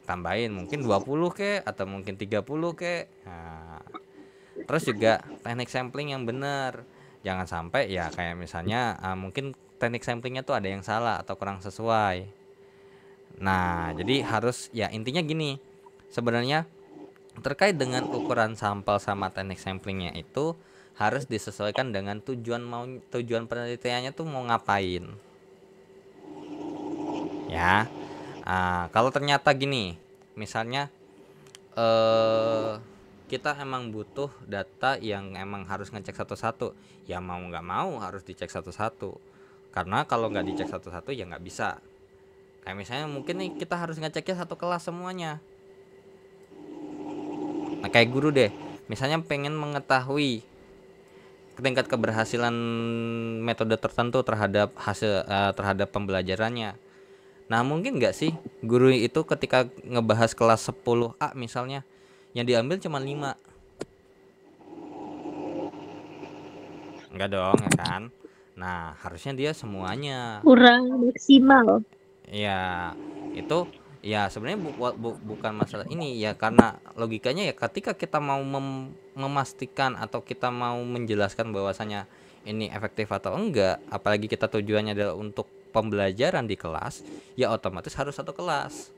Speaker 2: Tambahin mungkin 20 ke atau mungkin 30 ke. Terus juga teknik sampling yang benar. Jangan sampai ya kayak misalnya mungkin teknik samplingnya tuh ada yang salah atau kurang sesuai. Nah, jadi harus ya intinya gini. Sebenarnya terkait dengan ukuran sampel sama teknik samplingnya itu harus disesuaikan dengan tujuan penelitiannya tuh mau ngapain. Ya. Kalau ternyata gini, misalnya kita emang butuh data yang emang harus ngecek satu-satu, ya mau nggak mau harus dicek satu-satu, karena kalau nggak dicek satu-satu ya nggak bisa. Kayak misalnya mungkin nih kita harus ngeceknya satu kelas semuanya. Nah kayak guru deh, misalnya pengen mengetahui tingkat keberhasilan metode tertentu terhadap terhadap pembelajarannya. Nah mungkin nggak sih guru itu ketika ngebahas kelas 10A misalnya, yang diambil cuma 5. Enggak dong ya kan. Nah harusnya dia semuanya.
Speaker 4: Kurang maksimal.
Speaker 2: Ya itu ya sebenarnya bukan masalah ini ya, karena logikanya ya ketika kita mau memastikan atau kita mau menjelaskan bahwasanya ini efektif atau enggak, apalagi kita tujuannya adalah untuk pembelajaran di kelas, ya otomatis harus satu kelas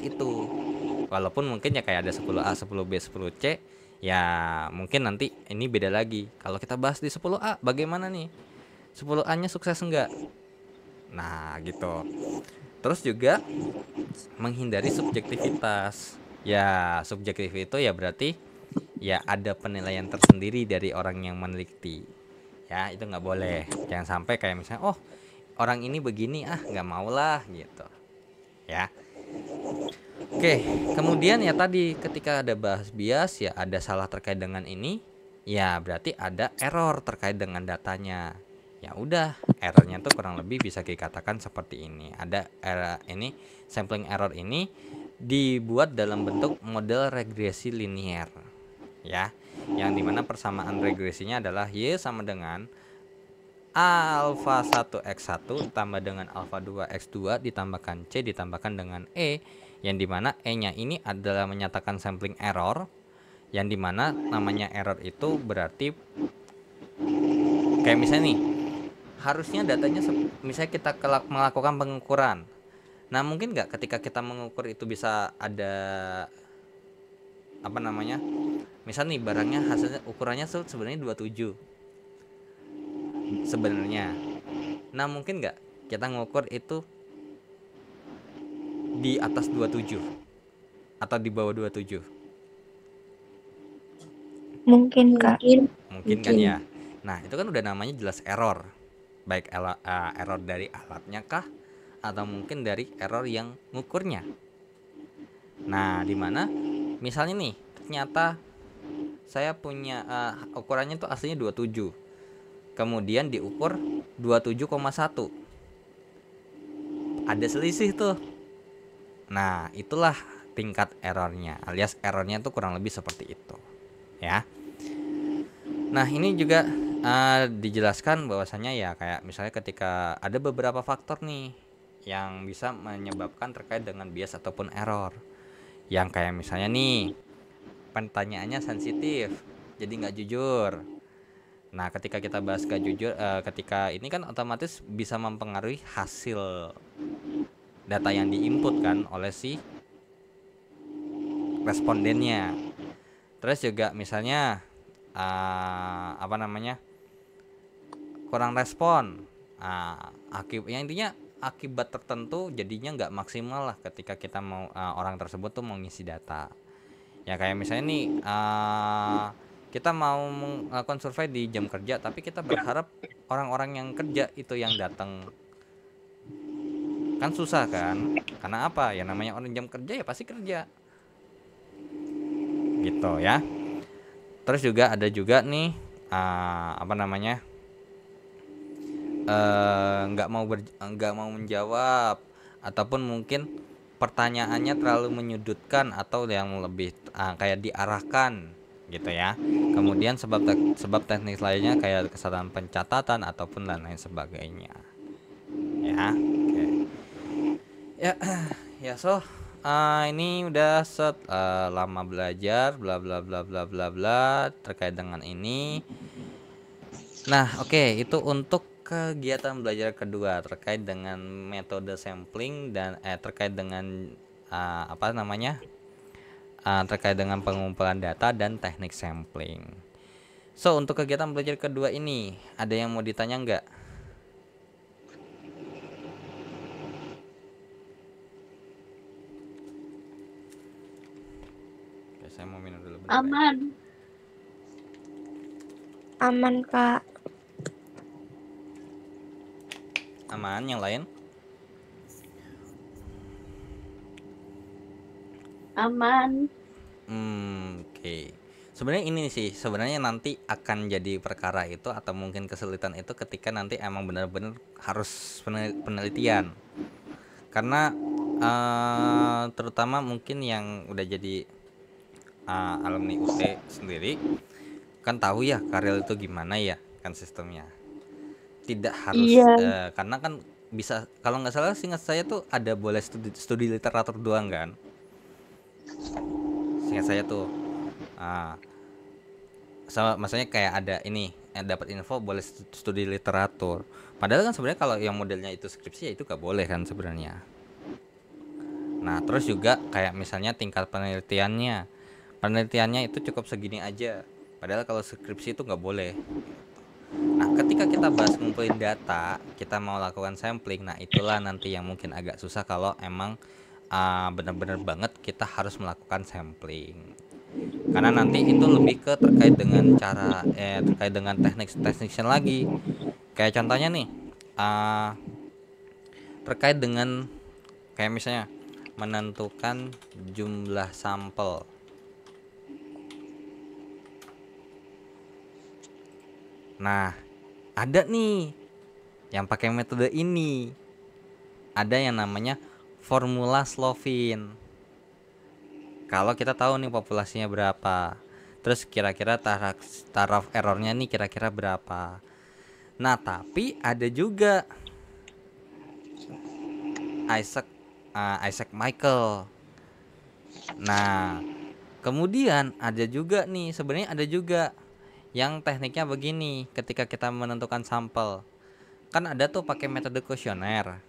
Speaker 2: itu. Walaupun mungkin ya kayak ada 10A, 10B, 10C, ya mungkin nanti ini beda lagi. Kalau kita bahas di 10A, bagaimana nih? 10A-nya sukses enggak? Nah, gitu. Terus juga menghindari subjektivitas. Ya, subjektif itu ya berarti ya ada penilaian tersendiri dari orang yang meneliti. Ya, itu nggak boleh. Jangan sampai kayak misalnya, oh orang ini begini, nggak maulah gitu. Ya. Oke, kemudian ya tadi ketika ada bahas bias, ya ada salah terkait dengan ini, ya berarti ada error terkait dengan datanya. Ya udah, errornya tuh kurang lebih bisa dikatakan seperti ini. Ada error ini, sampling error ini dibuat dalam bentuk model regresi linier, ya, yang dimana persamaan regresinya adalah Y sama dengan alfa 1x1 tambah dengan alfa 2x2 ditambahkan C ditambahkan dengan E, yang dimana E-nya ini adalah menyatakan sampling error, yang dimana namanya error itu berarti kayak misalnya nih, harusnya datanya misalnya kita melakukan pengukuran. Nah mungkin nggak ketika kita mengukur itu bisa ada apa namanya, misal nih barangnya hasilnya ukurannya sebenarnya 27 sebenarnya. Nah mungkin nggak kita ngukur itu di atas 27 atau di bawah 27?
Speaker 1: Mungkin, Kak.
Speaker 2: Mungkin kan ya. Nah itu kan udah namanya jelas error, baik error dari alatnya kah atau mungkin dari error yang ngukurnya. Nah dimana misalnya nih ternyata saya punya ukurannya tuh aslinya 27, kemudian diukur 27,1, ada selisih tuh. Nah itulah tingkat errornya, alias errornya tuh kurang lebih seperti itu ya. Nah ini juga dijelaskan bahwasanya ya kayak misalnya ketika ada beberapa faktor nih yang bisa menyebabkan terkait dengan bias ataupun error, yang kayak misalnya nih pertanyaannya sensitif jadi nggak jujur. Nah ketika kita bahas gak jujur, ketika ini kan otomatis bisa mempengaruhi hasil data yang diinput kan oleh si respondennya. Terus juga misalnya apa namanya, kurang respon, akibatnya intinya akibat tertentu jadinya nggak maksimal lah ketika kita mau orang tersebut tuh mau ngisi data. Ya kayak misalnya nih kita mau melakukan survei di jam kerja, tapi kita berharap orang-orang yang kerja itu yang datang. kan susah kan, karena apa ya, namanya orang jam kerja ya pasti kerja gitu ya. Terus juga ada juga nih apa namanya, nggak mau menjawab, ataupun mungkin pertanyaannya terlalu menyudutkan atau yang lebih kayak diarahkan gitu ya. Kemudian sebab teknis lainnya kayak kesalahan pencatatan ataupun lain-lain sebagainya ya. Oke. Ya ya, ini udah lama belajar bla bla bla bla bla bla terkait dengan ini. Nah, oke, itu untuk kegiatan belajar kedua terkait dengan metode sampling dan terkait dengan apa namanya? Terkait dengan pengumpulan data dan teknik sampling. So, untuk kegiatan belajar kedua ini, ada yang mau ditanya nggak? Oke, saya mau minum dulu bentar ya.
Speaker 4: Aman.
Speaker 1: Aman, Kak.
Speaker 2: Aman, yang lain?
Speaker 4: Aman.
Speaker 2: Oke. Sebenarnya ini sih, sebenarnya nanti akan jadi perkara itu atau mungkin kesulitan itu ketika nanti emang benar-benar harus penelitian. Karena terutama mungkin yang udah jadi alumni UT sendiri kan tahu ya Karel itu gimana ya kan sistemnya. Tidak harus
Speaker 4: Iya.
Speaker 2: karena kan bisa, kalau nggak salah seingat saya tuh ada boleh studi literatur doang kan. Seingat saya tuh sama maksudnya kayak ada ini dapat info boleh studi literatur. Padahal kan sebenarnya kalau yang modelnya itu skripsi ya itu gak boleh kan sebenarnya. Nah, terus juga kayak misalnya tingkat penelitiannya itu cukup segini aja. Padahal kalau skripsi itu nggak boleh. Nah, ketika kita bahas ngumpulin data, kita mau lakukan sampling, nah itulah nanti yang mungkin agak susah kalau emang benar-benar banget kita harus melakukan sampling. Karena nanti itu lebih ke terkait dengan terkait dengan tekniknya lagi. Kayak contohnya nih, terkait dengan kayak misalnya menentukan jumlah sampel. Nah, ada nih yang pakai metode ini. Ada yang namanya formula Slovin. Kalau kita tahu nih populasinya berapa, terus kira-kira taraf errornya nih kira-kira berapa. Nah, tapi ada juga Isaac Michael. Nah, kemudian ada juga nih, sebenarnya ada juga yang tekniknya begini. Ketika kita menentukan sampel, kan ada tuh pakai metode kuesioner.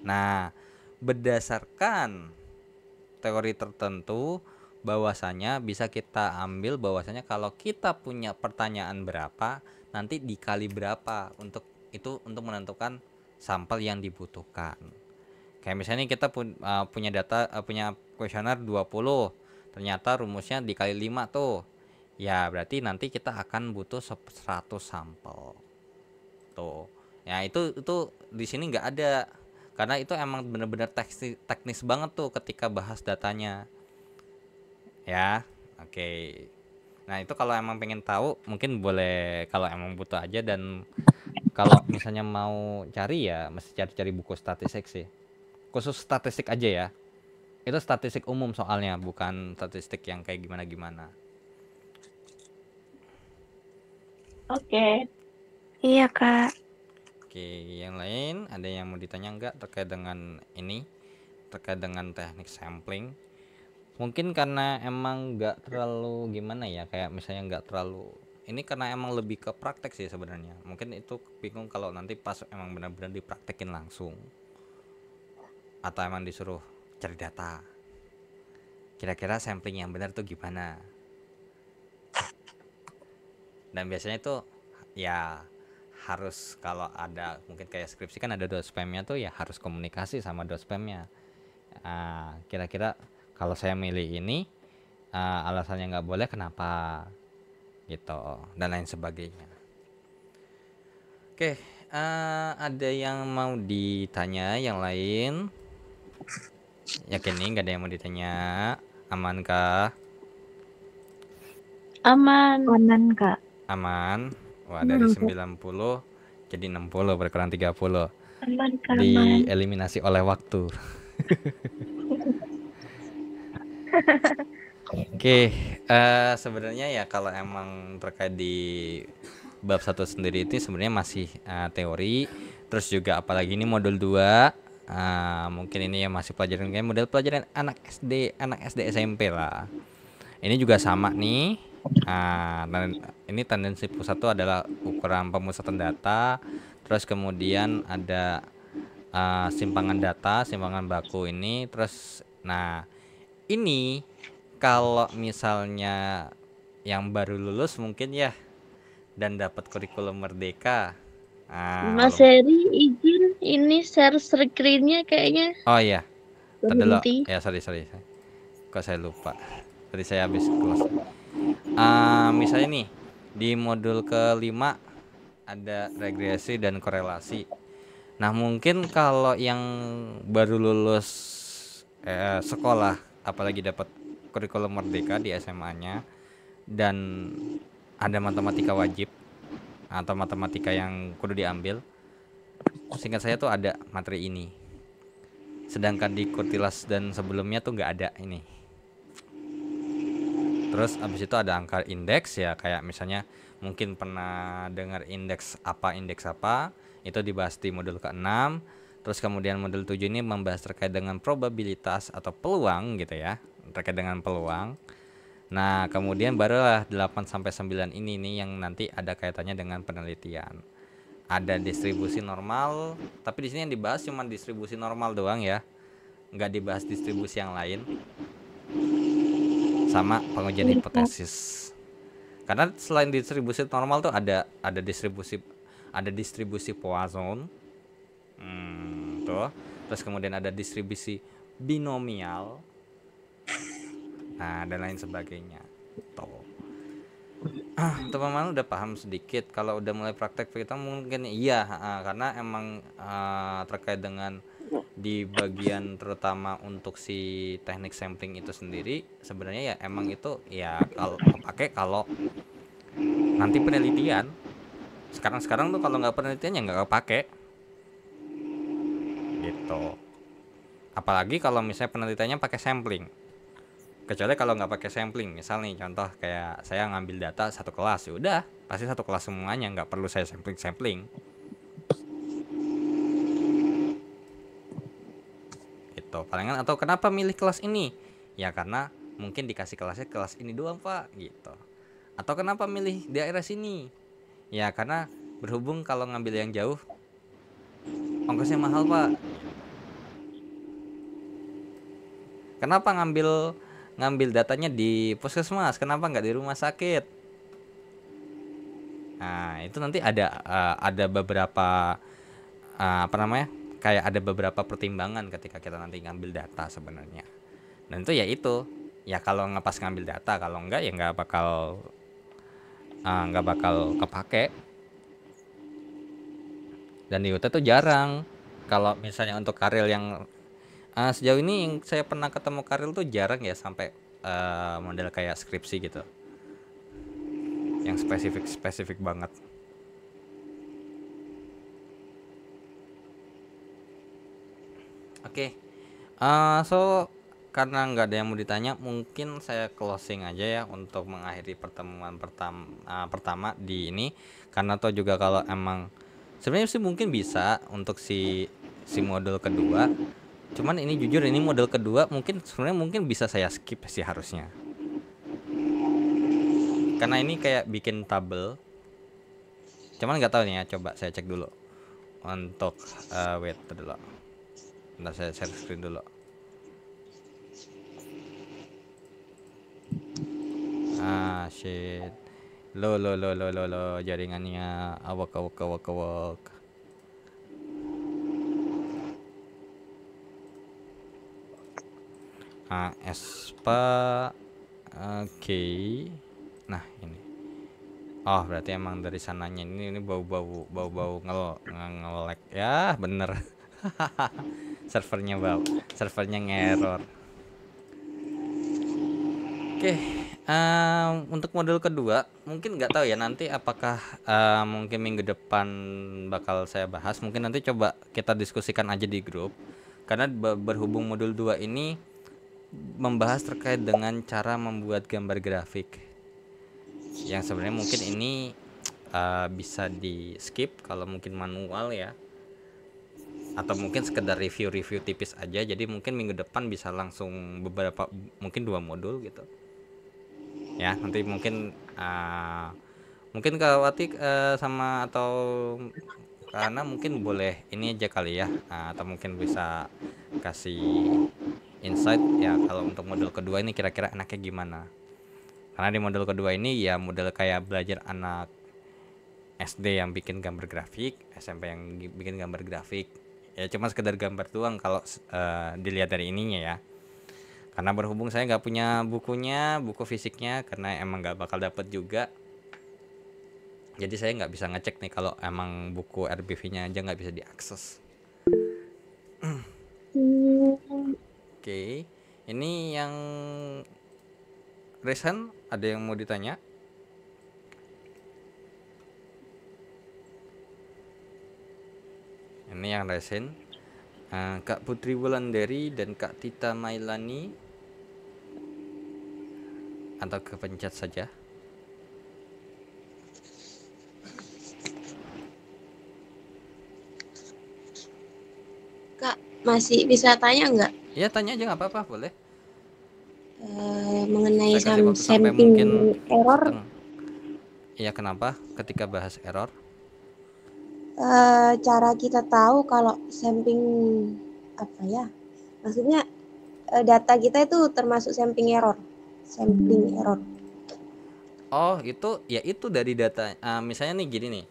Speaker 2: Nah, berdasarkan teori tertentu bahwasanya bisa kita ambil bahwasanya kalau kita punya pertanyaan berapa, nanti dikali berapa untuk menentukan sampel yang dibutuhkan. Kayak misalnya kita punya data punya kuesioner 20, ternyata rumusnya dikali 5 tuh. Ya, berarti nanti kita akan butuh 100 sampel. Tuh. Ya, itu di sini nggak ada. Karena itu emang bener-bener teknis banget tuh ketika bahas datanya. Ya, oke. Nah, itu kalau emang pengen tahu mungkin boleh, kalau emang butuh aja, dan kalau misalnya mau cari ya mesti cari-cari buku statistik sih. Khusus statistik aja ya. Itu statistik umum soalnya, bukan statistik yang kayak gimana-gimana.
Speaker 4: Oke.
Speaker 1: Iya, Kak.
Speaker 2: Oke, yang lain ada yang mau ditanya nggak terkait dengan ini? Terkait dengan teknik sampling? Mungkin karena emang nggak terlalu gimana ya, kayak misalnya nggak terlalu ini, karena emang lebih ke praktek sih sebenarnya. Mungkin itu bingung kalau nanti pas emang benar-benar dipraktekin langsung, atau emang disuruh cari data. Kira-kira sampling yang benar tuh gimana? Dan biasanya itu ya harus, kalau ada mungkin kayak skripsi kan ada dospemnya tuh, ya harus komunikasi sama dospemnya. Kira-kira kalau saya milih ini alasannya nggak boleh kenapa gitu, dan lain sebagainya. Oke, ada yang mau ditanya yang lain? Yakin nih nggak ada yang mau ditanya? Aman kah?
Speaker 4: Aman.
Speaker 1: Aman, Kak.
Speaker 2: Aman. Wah, dari 90 jadi 60 berkurang 30.
Speaker 4: Aman, Kak. Aman.
Speaker 2: Dieliminasi oleh waktu. Oke, sebenarnya ya kalau emang terkait di bab 1 sendiri itu sebenarnya masih teori, terus juga apalagi ini modul 2, mungkin ini ya masih pelajaran kayak model pelajaran anak SD SMP lah. Ini juga sama nih. Dan ini tendensi pusat itu adalah ukuran pemusatan data, terus kemudian ada simpangan data, simpangan baku ini, terus nah ini kalau misalnya yang baru lulus mungkin ya dan dapat kurikulum merdeka.
Speaker 4: Mas Heri izin ini share screen-nya kayaknya
Speaker 2: Oh iya, dulu.
Speaker 4: berhenti.
Speaker 2: Ya sorry. Kok saya lupa. Tadi saya habis close. Misalnya nih di modul kelima ada regresi dan korelasi. Nah mungkin kalau yang baru lulus sekolah, apalagi dapat kurikulum merdeka di SMA-nya dan ada matematika wajib atau matematika yang kudu diambil, singkat saya tuh ada materi ini. Sedangkan di Kurtilas dan sebelumnya tuh nggak ada ini. Terus abis itu ada angka indeks ya, kayak misalnya mungkin pernah dengar indeks apa, itu dibahas di modul ke-6. Terus kemudian modul 7 ini membahas terkait dengan probabilitas atau peluang gitu ya, terkait dengan peluang. Nah, kemudian barulah 8 sampai 9 ini nih yang nanti ada kaitannya dengan penelitian. Ada distribusi normal, tapi di sini yang dibahas cuma distribusi normal doang ya. Nggak dibahas distribusi yang lain. Sama pengujian hipotesis. Karena selain distribusi normal tuh ada distribusi Poisson. Tuh. Terus kemudian ada distribusi binomial. Nah, dan lain sebagainya. Tuh. Teman-teman udah paham sedikit. Kalau udah mulai praktek kita mungkin iya, karena emang terkait dengan di bagian terutama untuk si teknik sampling itu sendiri sebenarnya ya emang itu ya kalau pakai kalau nanti penelitian. Sekarang tuh kalau nggak penelitian ya nggak kepake gitu. Apalagi kalau misalnya penelitiannya pakai sampling. Kecuali kalau nggak pakai sampling, misal nih contoh kayak saya ngambil data satu kelas, ya udah pasti satu kelas semuanya, nggak perlu saya sampling gitu. Palingan atau kenapa milih kelas ini? Ya karena mungkin dikasih kelasnya kelas ini doang pak gitu. Atau kenapa milih daerah sini? Ya karena berhubung kalau ngambil yang jauh ongkosnya mahal pak. Kenapa ngambil datanya di puskesmas, kenapa nggak di rumah sakit? Nah itu nanti ada beberapa kayak ada beberapa pertimbangan ketika kita nanti ngambil data sebenarnya. Dan itu ya kalau ngepas ngambil data, kalau enggak ya nggak bakal kepake. Dan di UT tuh jarang kalau misalnya untuk karil yang sejauh ini yang saya pernah ketemu karil tuh jarang ya sampai model kayak skripsi gitu yang spesifik banget. Oke. So karena nggak ada yang mau ditanya, mungkin saya closing aja ya untuk mengakhiri pertemuan pertama di ini. Karena toh juga kalau emang sebenarnya sih mungkin bisa untuk si modul kedua. Cuman ini jujur ini modul kedua mungkin bisa saya skip sih harusnya. Karena ini kayak bikin tabel. Cuman nggak tahu nih ya, coba saya cek dulu. Untuk wait dulu. Bentar saya share screen dulu. Shit. Lo jaringannya awak. Espa. Oke. Nah, ini. Oh, berarti emang dari sananya ini bau-bau ngelek. Ya, bener. Servernya servernya ngerror. Oke, untuk modul kedua mungkin nggak tahu ya nanti apakah mungkin minggu depan bakal saya bahas. Mungkin nanti coba kita diskusikan aja di grup. Karena berhubung modul 2 ini membahas terkait dengan cara membuat gambar grafik. Yang sebenarnya mungkin ini bisa di skip kalau mungkin manual ya. Atau mungkin sekedar review-review tipis aja. Jadi mungkin minggu depan bisa langsung beberapa, mungkin 2 modul gitu. Ya, nanti mungkin Kak Wati sama atau karena mungkin boleh ini aja kali ya, atau mungkin bisa kasih insight ya kalau untuk modul kedua ini kira-kira enaknya gimana. Karena di modul kedua ini ya model kayak belajar anak SD yang bikin gambar grafik, SMP yang bikin gambar grafik. Ya cuma sekedar gambar doang kalau dilihat dari ininya ya. Karena berhubung saya nggak punya buku fisiknya, karena emang nggak bakal dapet juga. Jadi saya nggak bisa ngecek nih kalau emang buku RBV-nya aja nggak bisa diakses. Oke, ini yang Resen, ada yang mau ditanya? Ini yang Resen. Kak Putri Wulandari dan Kak Tita Mailani, atau kepencet saja.
Speaker 7: Kak, masih bisa tanya nggak?
Speaker 2: Ya tanya aja nggak apa-apa, boleh.
Speaker 7: Mengenai
Speaker 2: Saya kasih waktu sampai
Speaker 7: sampling
Speaker 2: mungkin
Speaker 7: error,
Speaker 2: Iya, kenapa ketika bahas error?
Speaker 7: cara kita tahu kalau sampling apa ya? Maksudnya data kita itu termasuk sampling error.
Speaker 2: Oh, itu dari data. Misalnya nih gini nih.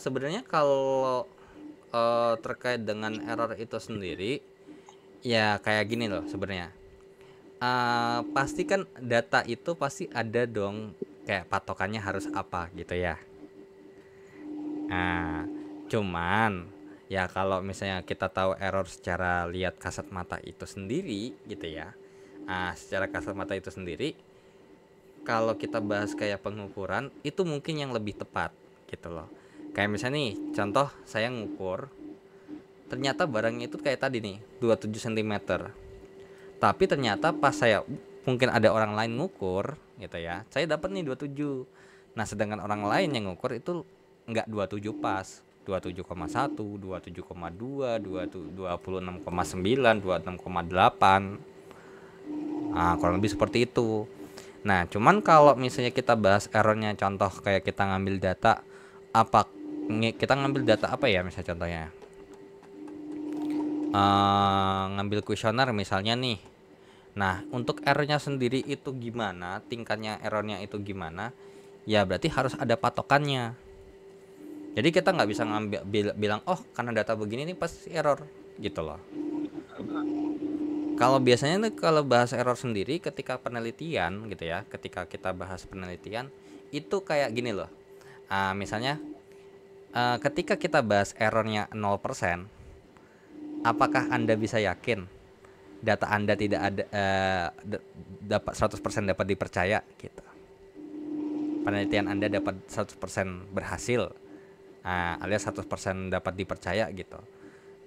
Speaker 2: Sebenarnya kalau terkait dengan error itu sendiri, ya kayak gini loh sebenarnya. Pasti kan data itu pasti ada dong kayak patokannya harus apa gitu ya. Cuman ya kalau misalnya kita tahu error secara lihat kasat mata itu sendiri gitu ya. Secara kasat mata itu sendiri, kalau kita bahas kayak pengukuran itu mungkin yang lebih tepat gitu loh. Kayak misalnya nih, contoh saya ngukur ternyata barangnya itu kayak tadi nih 27 cm. Tapi ternyata pas saya mungkin ada orang lain ngukur gitu ya, saya dapat nih 27. Nah, sedangkan orang lain yang ngukur itu enggak 27 pas. 27,1, 27,2, 26,9, 26,8. Kurang lebih seperti itu. Nah, cuman kalau misalnya kita bahas errornya, contoh kayak kita ngambil data apa ya, misalnya contohnya ngambil kuesioner misalnya nih. Nah, untuk errornya sendiri itu gimana, tingkatnya errornya itu gimana, ya berarti harus ada patokannya. Jadi kita nggak bisa bilang oh karena data begini nih pasti error gitu loh. Kalau biasanya tuh kalau bahas error sendiri ketika penelitian gitu ya, ketika kita bahas penelitian itu kayak gini loh. Misalnya ketika kita bahas errornya 0%, apakah Anda bisa yakin data Anda tidak ada dapat 100% dapat dipercaya gitu. Penelitian Anda dapat 100% berhasil, alias 100% dapat dipercaya gitu.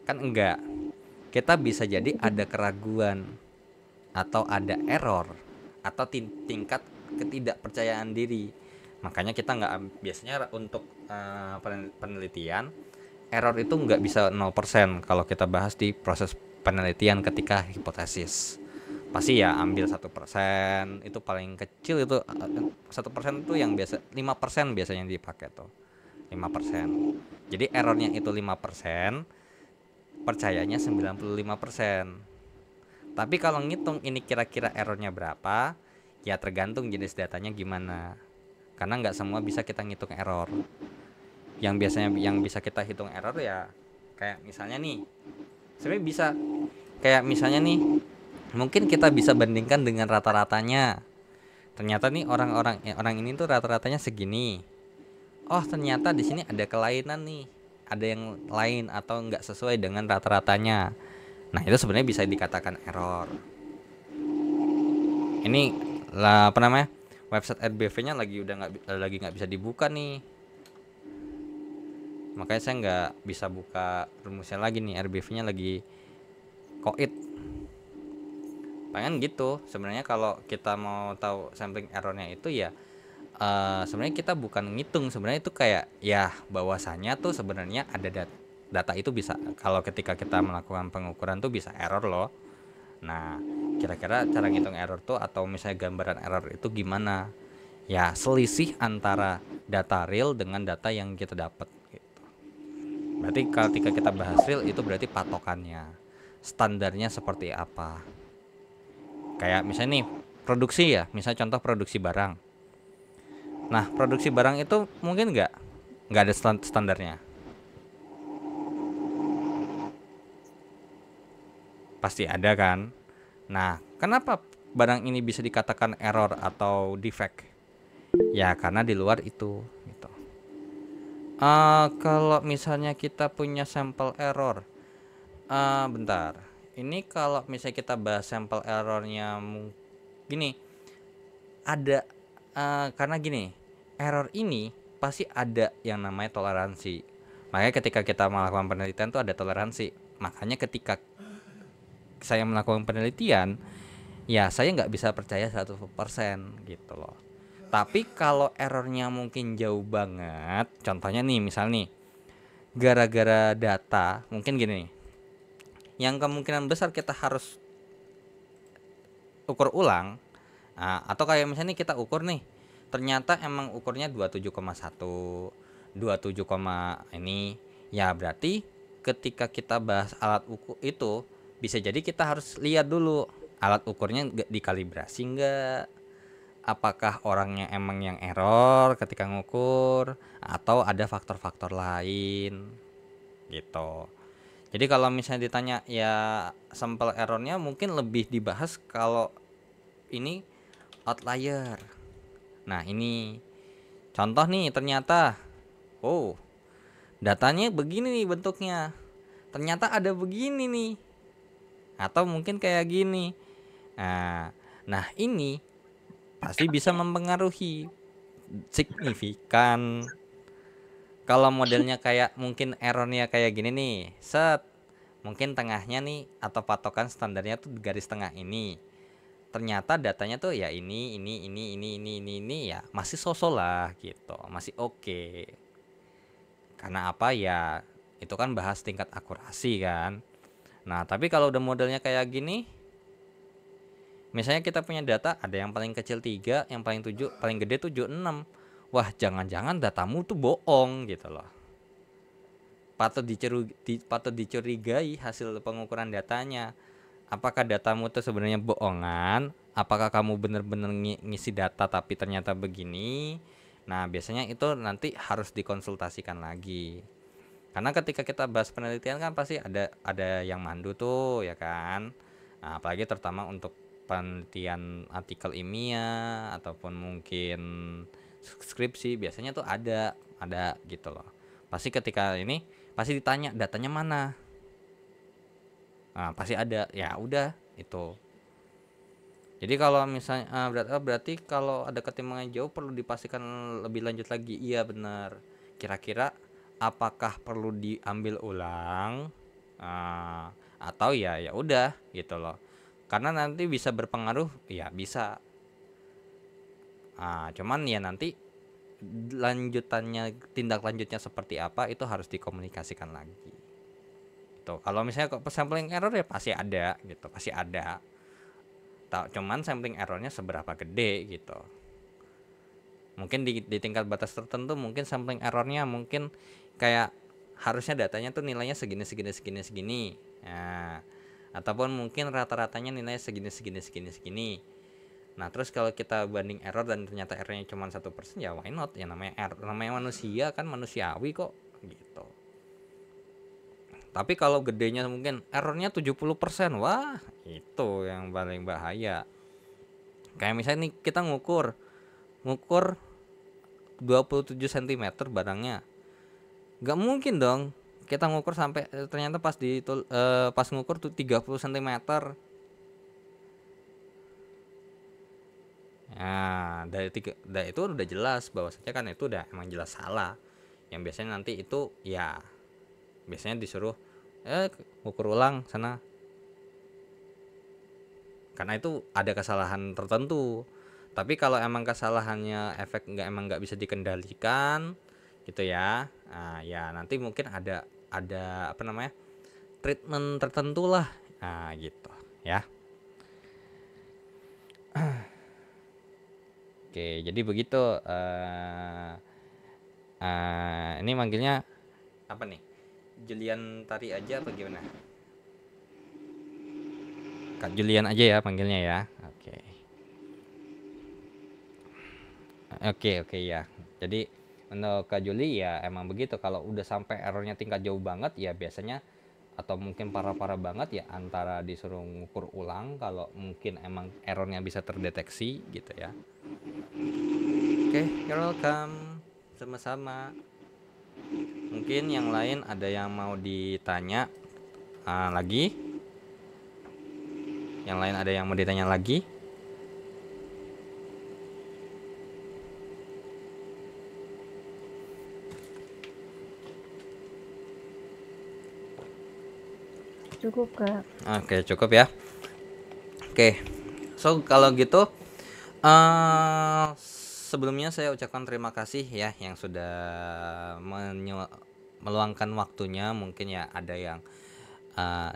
Speaker 2: Kan enggak. Kita bisa jadi ada keraguan atau ada error atau tingkat ketidakpercayaan diri. Makanya kita nggak, biasanya untuk penelitian error itu nggak bisa 0% kalau kita bahas di proses penelitian ketika hipotesis. Pasti ya ambil 1%, itu paling kecil, itu 1% itu yang biasa, 5% biasanya dipakai tuh. 5%. Jadi errornya itu 5%, percayanya 95%. Tapi kalau ngitung ini kira-kira errornya berapa, ya tergantung jenis datanya gimana. Karena nggak semua bisa kita ngitung error. Yang biasanya yang bisa kita hitung error ya kayak misalnya nih, sebenarnya bisa kayak misalnya nih, mungkin kita bisa bandingkan dengan rata-ratanya. Ternyata nih orang ini tuh rata-ratanya segini. Oh, ternyata di sini ada kelainan nih. Ada yang lain atau nggak sesuai dengan rata-ratanya. Nah, itu sebenarnya bisa dikatakan error. Ini lah apa namanya? Website RBV-nya lagi nggak bisa dibuka nih. Makanya saya nggak bisa buka rumusnya lagi nih. RBV-nya lagi koit. Pengen gitu. Sebenarnya kalau kita mau tahu sampling errornya itu ya sebenarnya kita bukan ngitung, sebenarnya itu kayak ya bahwasanya tuh sebenarnya ada data itu bisa, kalau ketika kita melakukan pengukuran tuh bisa error loh. Nah, kira-kira cara ngitung error tuh atau misalnya gambaran error itu gimana? Ya selisih antara data real dengan data yang kita dapat gitu. Berarti ketika kita bahas real itu berarti patokannya, standarnya seperti apa. Kayak misalnya nih produksi ya, misalnya contoh produksi barang. Nah, produksi barang itu mungkin nggak ada standarnya. Pasti ada kan? Nah, kenapa barang ini bisa dikatakan error atau defect? Ya, karena di luar itu. Gitu. Kalau misalnya kita punya sampel error, bentar. Ini kalau misalnya kita bahas sampel errornya, gini, ada karena gini. Error ini pasti ada yang namanya toleransi. Makanya ketika kita melakukan penelitian tuh ada toleransi. Makanya ketika saya melakukan penelitian, ya saya nggak bisa percaya 100% gitu loh. Tapi kalau errornya mungkin jauh banget, contohnya nih misal nih, gara-gara data, mungkin gini, yang kemungkinan besar kita harus ukur ulang, atau kayak misalnya nih kita ukur nih, ternyata emang ukurnya 27,1 27, ini ya berarti ketika kita bahas alat ukur itu bisa jadi kita harus lihat dulu alat ukurnya dikalibrasi enggak, apakah orangnya emang yang error ketika ngukur atau ada faktor-faktor lain gitu. Jadi kalau misalnya ditanya ya sampel errornya mungkin lebih dibahas kalau ini outlier. Nah, ini contoh nih, ternyata datanya begini nih bentuknya. Ternyata ada begini nih. Atau mungkin kayak gini. Nah, ini pasti bisa mempengaruhi signifikan. Kalau modelnya kayak mungkin errornya kayak gini nih. Mungkin tengahnya nih atau patokan standarnya tuh garis tengah ini. Ternyata datanya tuh ya ini ya masih sosok lah gitu, masih oke. Karena apa ya, itu kan bahas tingkat akurasi kan. Nah, tapi kalau udah modelnya kayak gini, misalnya kita punya data ada yang paling kecil 3, yang paling gede 7, 6. Wah, jangan-jangan datamu tuh bohong gitu loh. Patut dicurigai hasil pengukuran datanya. Apakah datamu tuh sebenarnya bohongan? Apakah kamu benar-benar ngisi data tapi ternyata begini? Nah, biasanya itu nanti harus dikonsultasikan lagi. Karena ketika kita bahas penelitian kan pasti ada yang mandu tuh, ya kan? Nah, apalagi terutama untuk penelitian artikel ilmiah ataupun mungkin skripsi, biasanya tuh ada gitu loh. Pasti ketika ini pasti ditanya datanya mana? Nah, pasti ada, ya udah itu. Jadi kalau misalnya berarti kalau ada ketimbangan jauh perlu dipastikan lebih lanjut lagi. Iya benar. Kira-kira apakah perlu diambil ulang atau ya udah gitu loh. Karena nanti bisa berpengaruh, ya bisa. Cuman ya nanti tindak lanjutnya seperti apa itu harus dikomunikasikan lagi. Kalau misalnya sampling error ya pasti ada gitu, pasti ada. Cuman sampling errornya seberapa gede gitu. Mungkin di tingkat batas tertentu mungkin sampling errornya mungkin kayak harusnya datanya tuh nilainya segini. Nah, ataupun mungkin rata-ratanya nilainya segini. Nah, terus kalau kita banding error dan ternyata errornya cuma 1%, ya why not? Ya namanya manusia kan, manusiawi kok gitu. Tapi kalau gedenya mungkin errornya 70%, wah itu yang paling bahaya. Kayak misalnya nih kita ngukur 27 cm barangnya. Gak mungkin dong kita ngukur sampai ternyata pas ngukur tuh 30 cm. Nah, dari itu udah jelas bahwasanya kan itu udah emang jelas salah. Yang biasanya nanti itu ya biasanya disuruh ngukur ulang sana. Karena itu ada kesalahan tertentu. Tapi kalau emang kesalahannya emang nggak bisa dikendalikan gitu ya, nah, ya nanti mungkin ada apa namanya treatment tertentu lah, nah gitu ya. Oke, jadi begitu. Ini manggilnya apa nih? Julian Tari aja apa gimana? Kak Julian aja ya panggilnya ya. Oke ya. Jadi untuk Kak Juli ya emang begitu, kalau udah sampai errornya tingkat jauh banget ya biasanya atau mungkin parah-parah banget ya antara disuruh ngukur ulang kalau mungkin emang errornya bisa terdeteksi gitu ya. Oke, you're welcome. Sama-sama. Mungkin yang lain ada yang mau ditanya lagi? Yang lain ada yang mau ditanya lagi?
Speaker 9: Cukup, Kak.
Speaker 2: Oke, cukup ya. Oke. So kalau gitu sebelumnya saya ucapkan terima kasih ya yang sudah meluangkan waktunya. Mungkin ya ada yang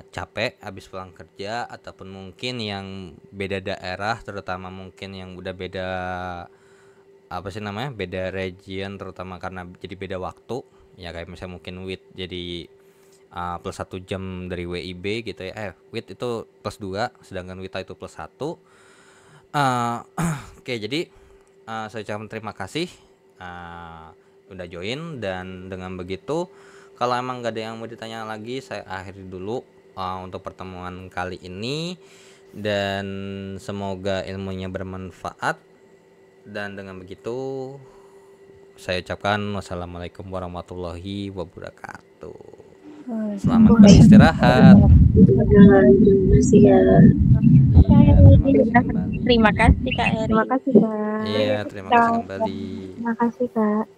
Speaker 2: capek habis pulang kerja, ataupun mungkin yang beda daerah, terutama mungkin yang udah beda beda region, terutama karena jadi beda waktu ya, kayak misalnya mungkin WIT jadi plus 1 jam dari WIB gitu ya. WIT itu plus 2 sedangkan WITA itu plus 1. Oke, jadi saya ucapkan terima kasih udah join, dan dengan begitu kalau emang gak ada yang mau ditanya lagi, saya akhiri dulu untuk pertemuan kali ini, dan semoga ilmunya bermanfaat. Dan dengan begitu saya ucapkan wassalamualaikum warahmatullahi wabarakatuh. Selamat beristirahat.
Speaker 4: Terima kasih Kak Eri.
Speaker 6: Terima kasih, Kak.
Speaker 2: Iya, terima kasih kembali.
Speaker 6: Terima kasih, Kak.